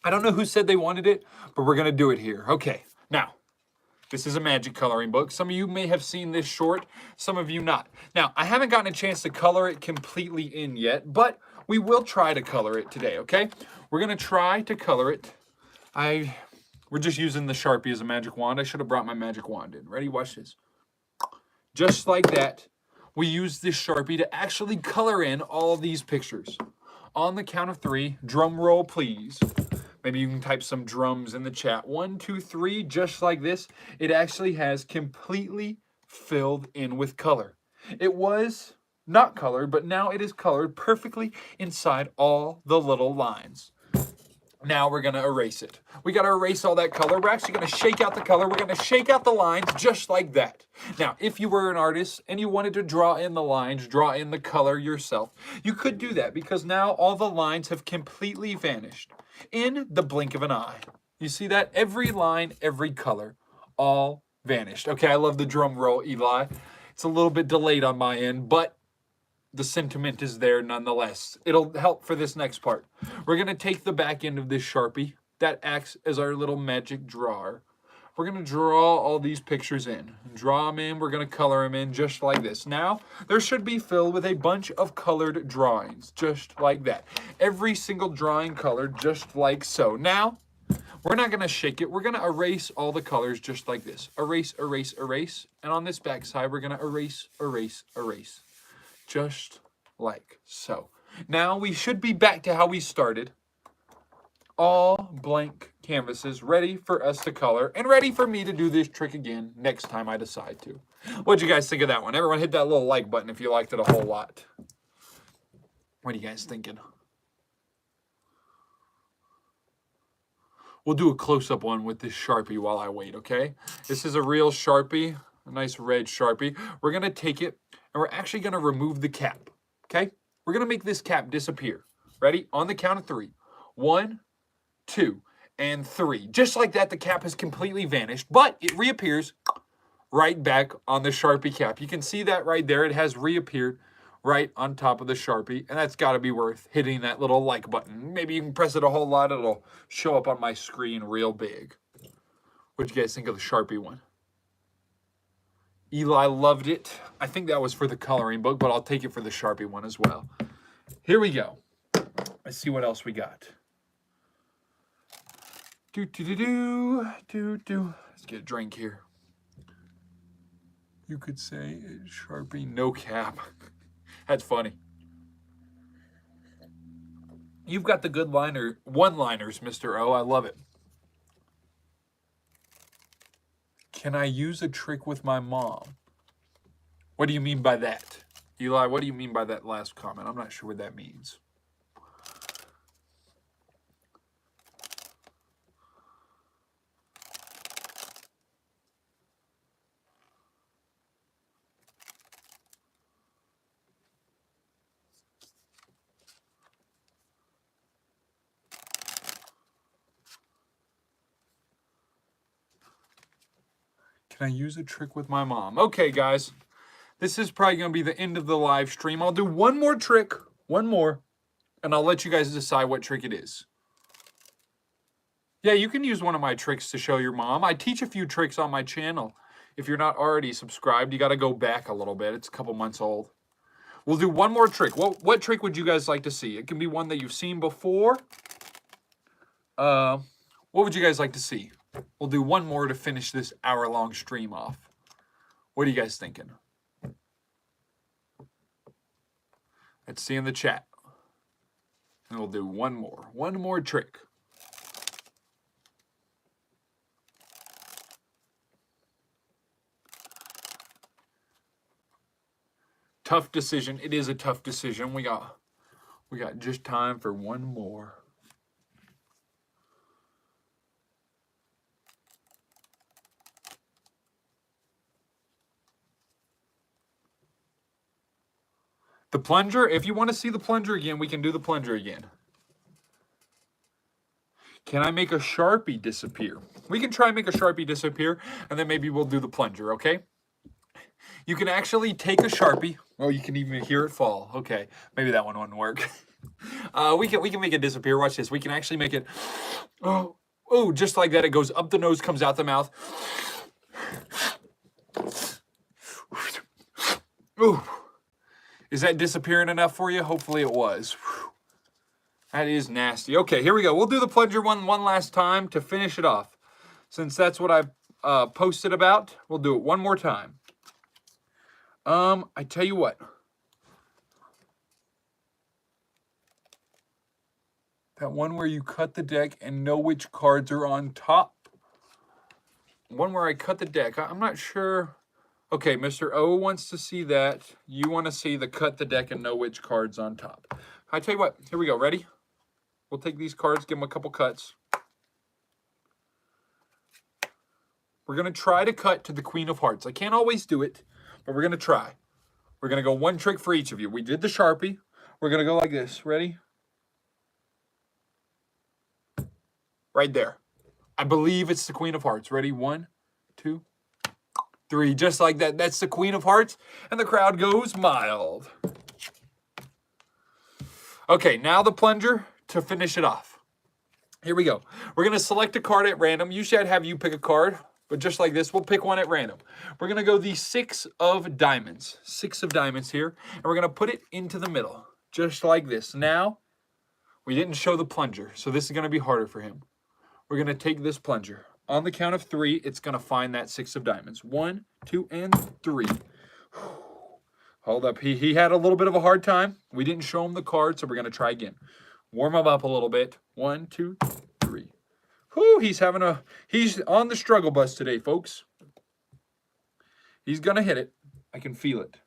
I don't know who said they wanted it, but we're going to do it here. Okay, now. This is a magic coloring book. Some of you may have seen this short, some of you not. Now, I haven't gotten a chance to color it completely in yet, but we will try to color it today, okay? We're going to try to color it. We're just using the Sharpie as a magic wand. I should have brought my magic wand in. Ready? Watch this. Just like that, we use this Sharpie to actually color in all these pictures. On the count of 3, drum roll, please. Maybe you can type some drums in the chat. 1, 2, 3, just like this. It actually has completely filled in with color. It was not colored, but now it is colored perfectly inside all the little lines. Now we're going to erase it. We got to erase all that color. We're actually going to shake out the color. We're going to shake out the lines just like that. Now, if you were an artist and you wanted to draw in the lines, draw in the color yourself, you could do that because now all the lines have completely vanished in the blink of an eye. You see that? Every line, every color, all vanished. Okay, I love the drum roll, Eli. It's a little bit delayed on my end, but the sentiment is there nonetheless. It'll help for this next part. We're going to take the back end of this Sharpie that acts as our little magic drawer. We're going to draw all these pictures in. Draw them in. We're going to color them in just like this. Now, there should be filled with a bunch of colored drawings, just like that. Every single drawing colored just like so. Now, we're not going to shake it. We're going to erase all the colors just like this. Erase, erase, erase. And on this back side, we're going to erase, erase, erase. Just like so. Now we should be back to how we started. all blank canvases ready for us to color and ready for me to do this trick again next time I decide to. What'd you guys think of that one? Everyone hit that little like button if you liked it a whole lot. What are you guys thinking? We'll do a close-up one with this Sharpie while I wait, okay? This is a real Sharpie, a nice red Sharpie. We're going to take it, and we're actually going to remove the cap, okay? We're going to make this cap disappear. Ready? On the count of 3. 1, 2, and 3. Just like that, the cap has completely vanished, but it reappears right back on the Sharpie cap. You can see that right there. It has reappeared right on top of the Sharpie, and that's got to be worth hitting that little like button. Maybe you can press it a whole lot. It'll show up on my screen real big. What'd you guys think of the Sharpie one? Eli loved it. I think that was for the coloring book, but I'll take it for the Sharpie one as well. Here we go. Let's see what else we got. Let's get a drink here. You could say Sharpie, no cap. That's funny. You've got the good one-liners, Mr. O. I love it. Can I use a trick with my mom? What do you mean by that? Eli, what do you mean by that last comment? I'm not sure what that means. Can I use a trick with my mom? Okay, guys. This is probably going to be the end of the live stream. I'll do one more trick, one more, and I'll let you guys decide what trick it is. Yeah, you can use one of my tricks to show your mom. I teach a few tricks on my channel. If you're not already subscribed, you got to go back a little bit. It's a couple months old. We'll do one more trick. What trick would you guys like to see? It can be one that you've seen before. What would you guys like to see? We'll do one more to finish this hour-long stream off. What are you guys thinking? Let's see in the chat. And we'll do one more trick. Tough decision. It is a tough decision. We got just time for one more. The plunger, if you want to see the plunger again, we can do the plunger again. Can I make a Sharpie disappear? We can try and make a Sharpie disappear, and then maybe we'll do the plunger, okay? You can actually take a Sharpie. Oh, you can even hear it fall. Okay, maybe that one wouldn't work. We can make it disappear. Watch this. We can actually make it, oh, just like that. It goes up the nose, comes out the mouth. Ooh. Is that disappearing enough for you? Hopefully it was. That is nasty. Okay, here we go. We'll do the plunger one last time to finish it off. Since that's what I posted about, we'll do it one more time. I tell you what. That one where you cut the deck and know which cards are on top. One where I cut the deck. I'm not sure. Okay, Mr. O wants to see that. You want to see the cut the deck and know which card's on top. I tell you what, here we go. Ready? We'll take these cards, give them a couple cuts. We're going to try to cut to the Queen of Hearts. I can't always do it, but we're going to try. We're going to go one trick for each of you. We did the Sharpie. We're going to go like this. Ready? Right there. I believe it's the Queen of Hearts. Ready? 1, 2, 3, just like that. That's the Queen of Hearts, and the crowd goes mild. Okay, now the plunger to finish it off. Here we go. We're going to select a card at random. Usually I'd have you pick a card, but just like this, we'll pick one at random. We're going to go the 6 of diamonds. 6 of diamonds here, and we're going to put it into the middle, just like this. Now, we didn't show the plunger, so this is going to be harder for him. We're going to take this plunger. On the count of 3, it's going to find that 6 of diamonds. 1, 2, and 3. Hold up. He had a little bit of a hard time. We didn't show him the card, so we're going to try again. Warm him up a little bit. 1, 2, Whew, he's on the struggle bus today, folks. He's going to hit it. I can feel it.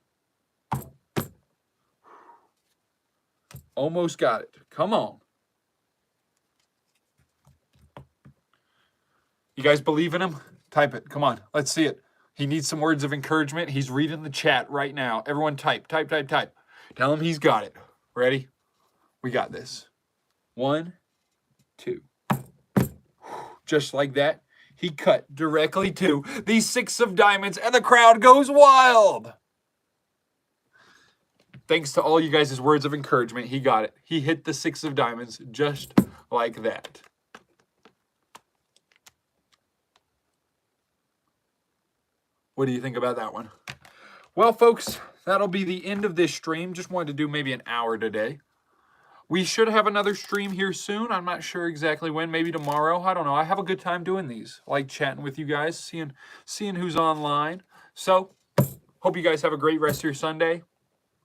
Almost got it. Come on. You guys believe in him? Type it. Come on. Let's see it. He needs some words of encouragement. He's reading the chat right now. Everyone type, type, type, type. Tell him he's got it. Ready? We got this. 1, 2. Just like that, he cut directly to the 6 of diamonds, and the crowd goes wild. Thanks to all you guys' words of encouragement, he got it. He hit the 6 of diamonds just like that. What do you think about that one? Well, folks, that'll be the end of this stream. Just wanted to do maybe an hour today. We should have another stream here soon. I'm not sure exactly when. Maybe tomorrow. I don't know. I have a good time doing these. I like chatting with you guys, seeing who's online. So, hope you guys have a great rest of your Sunday.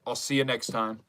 I'll see you next time.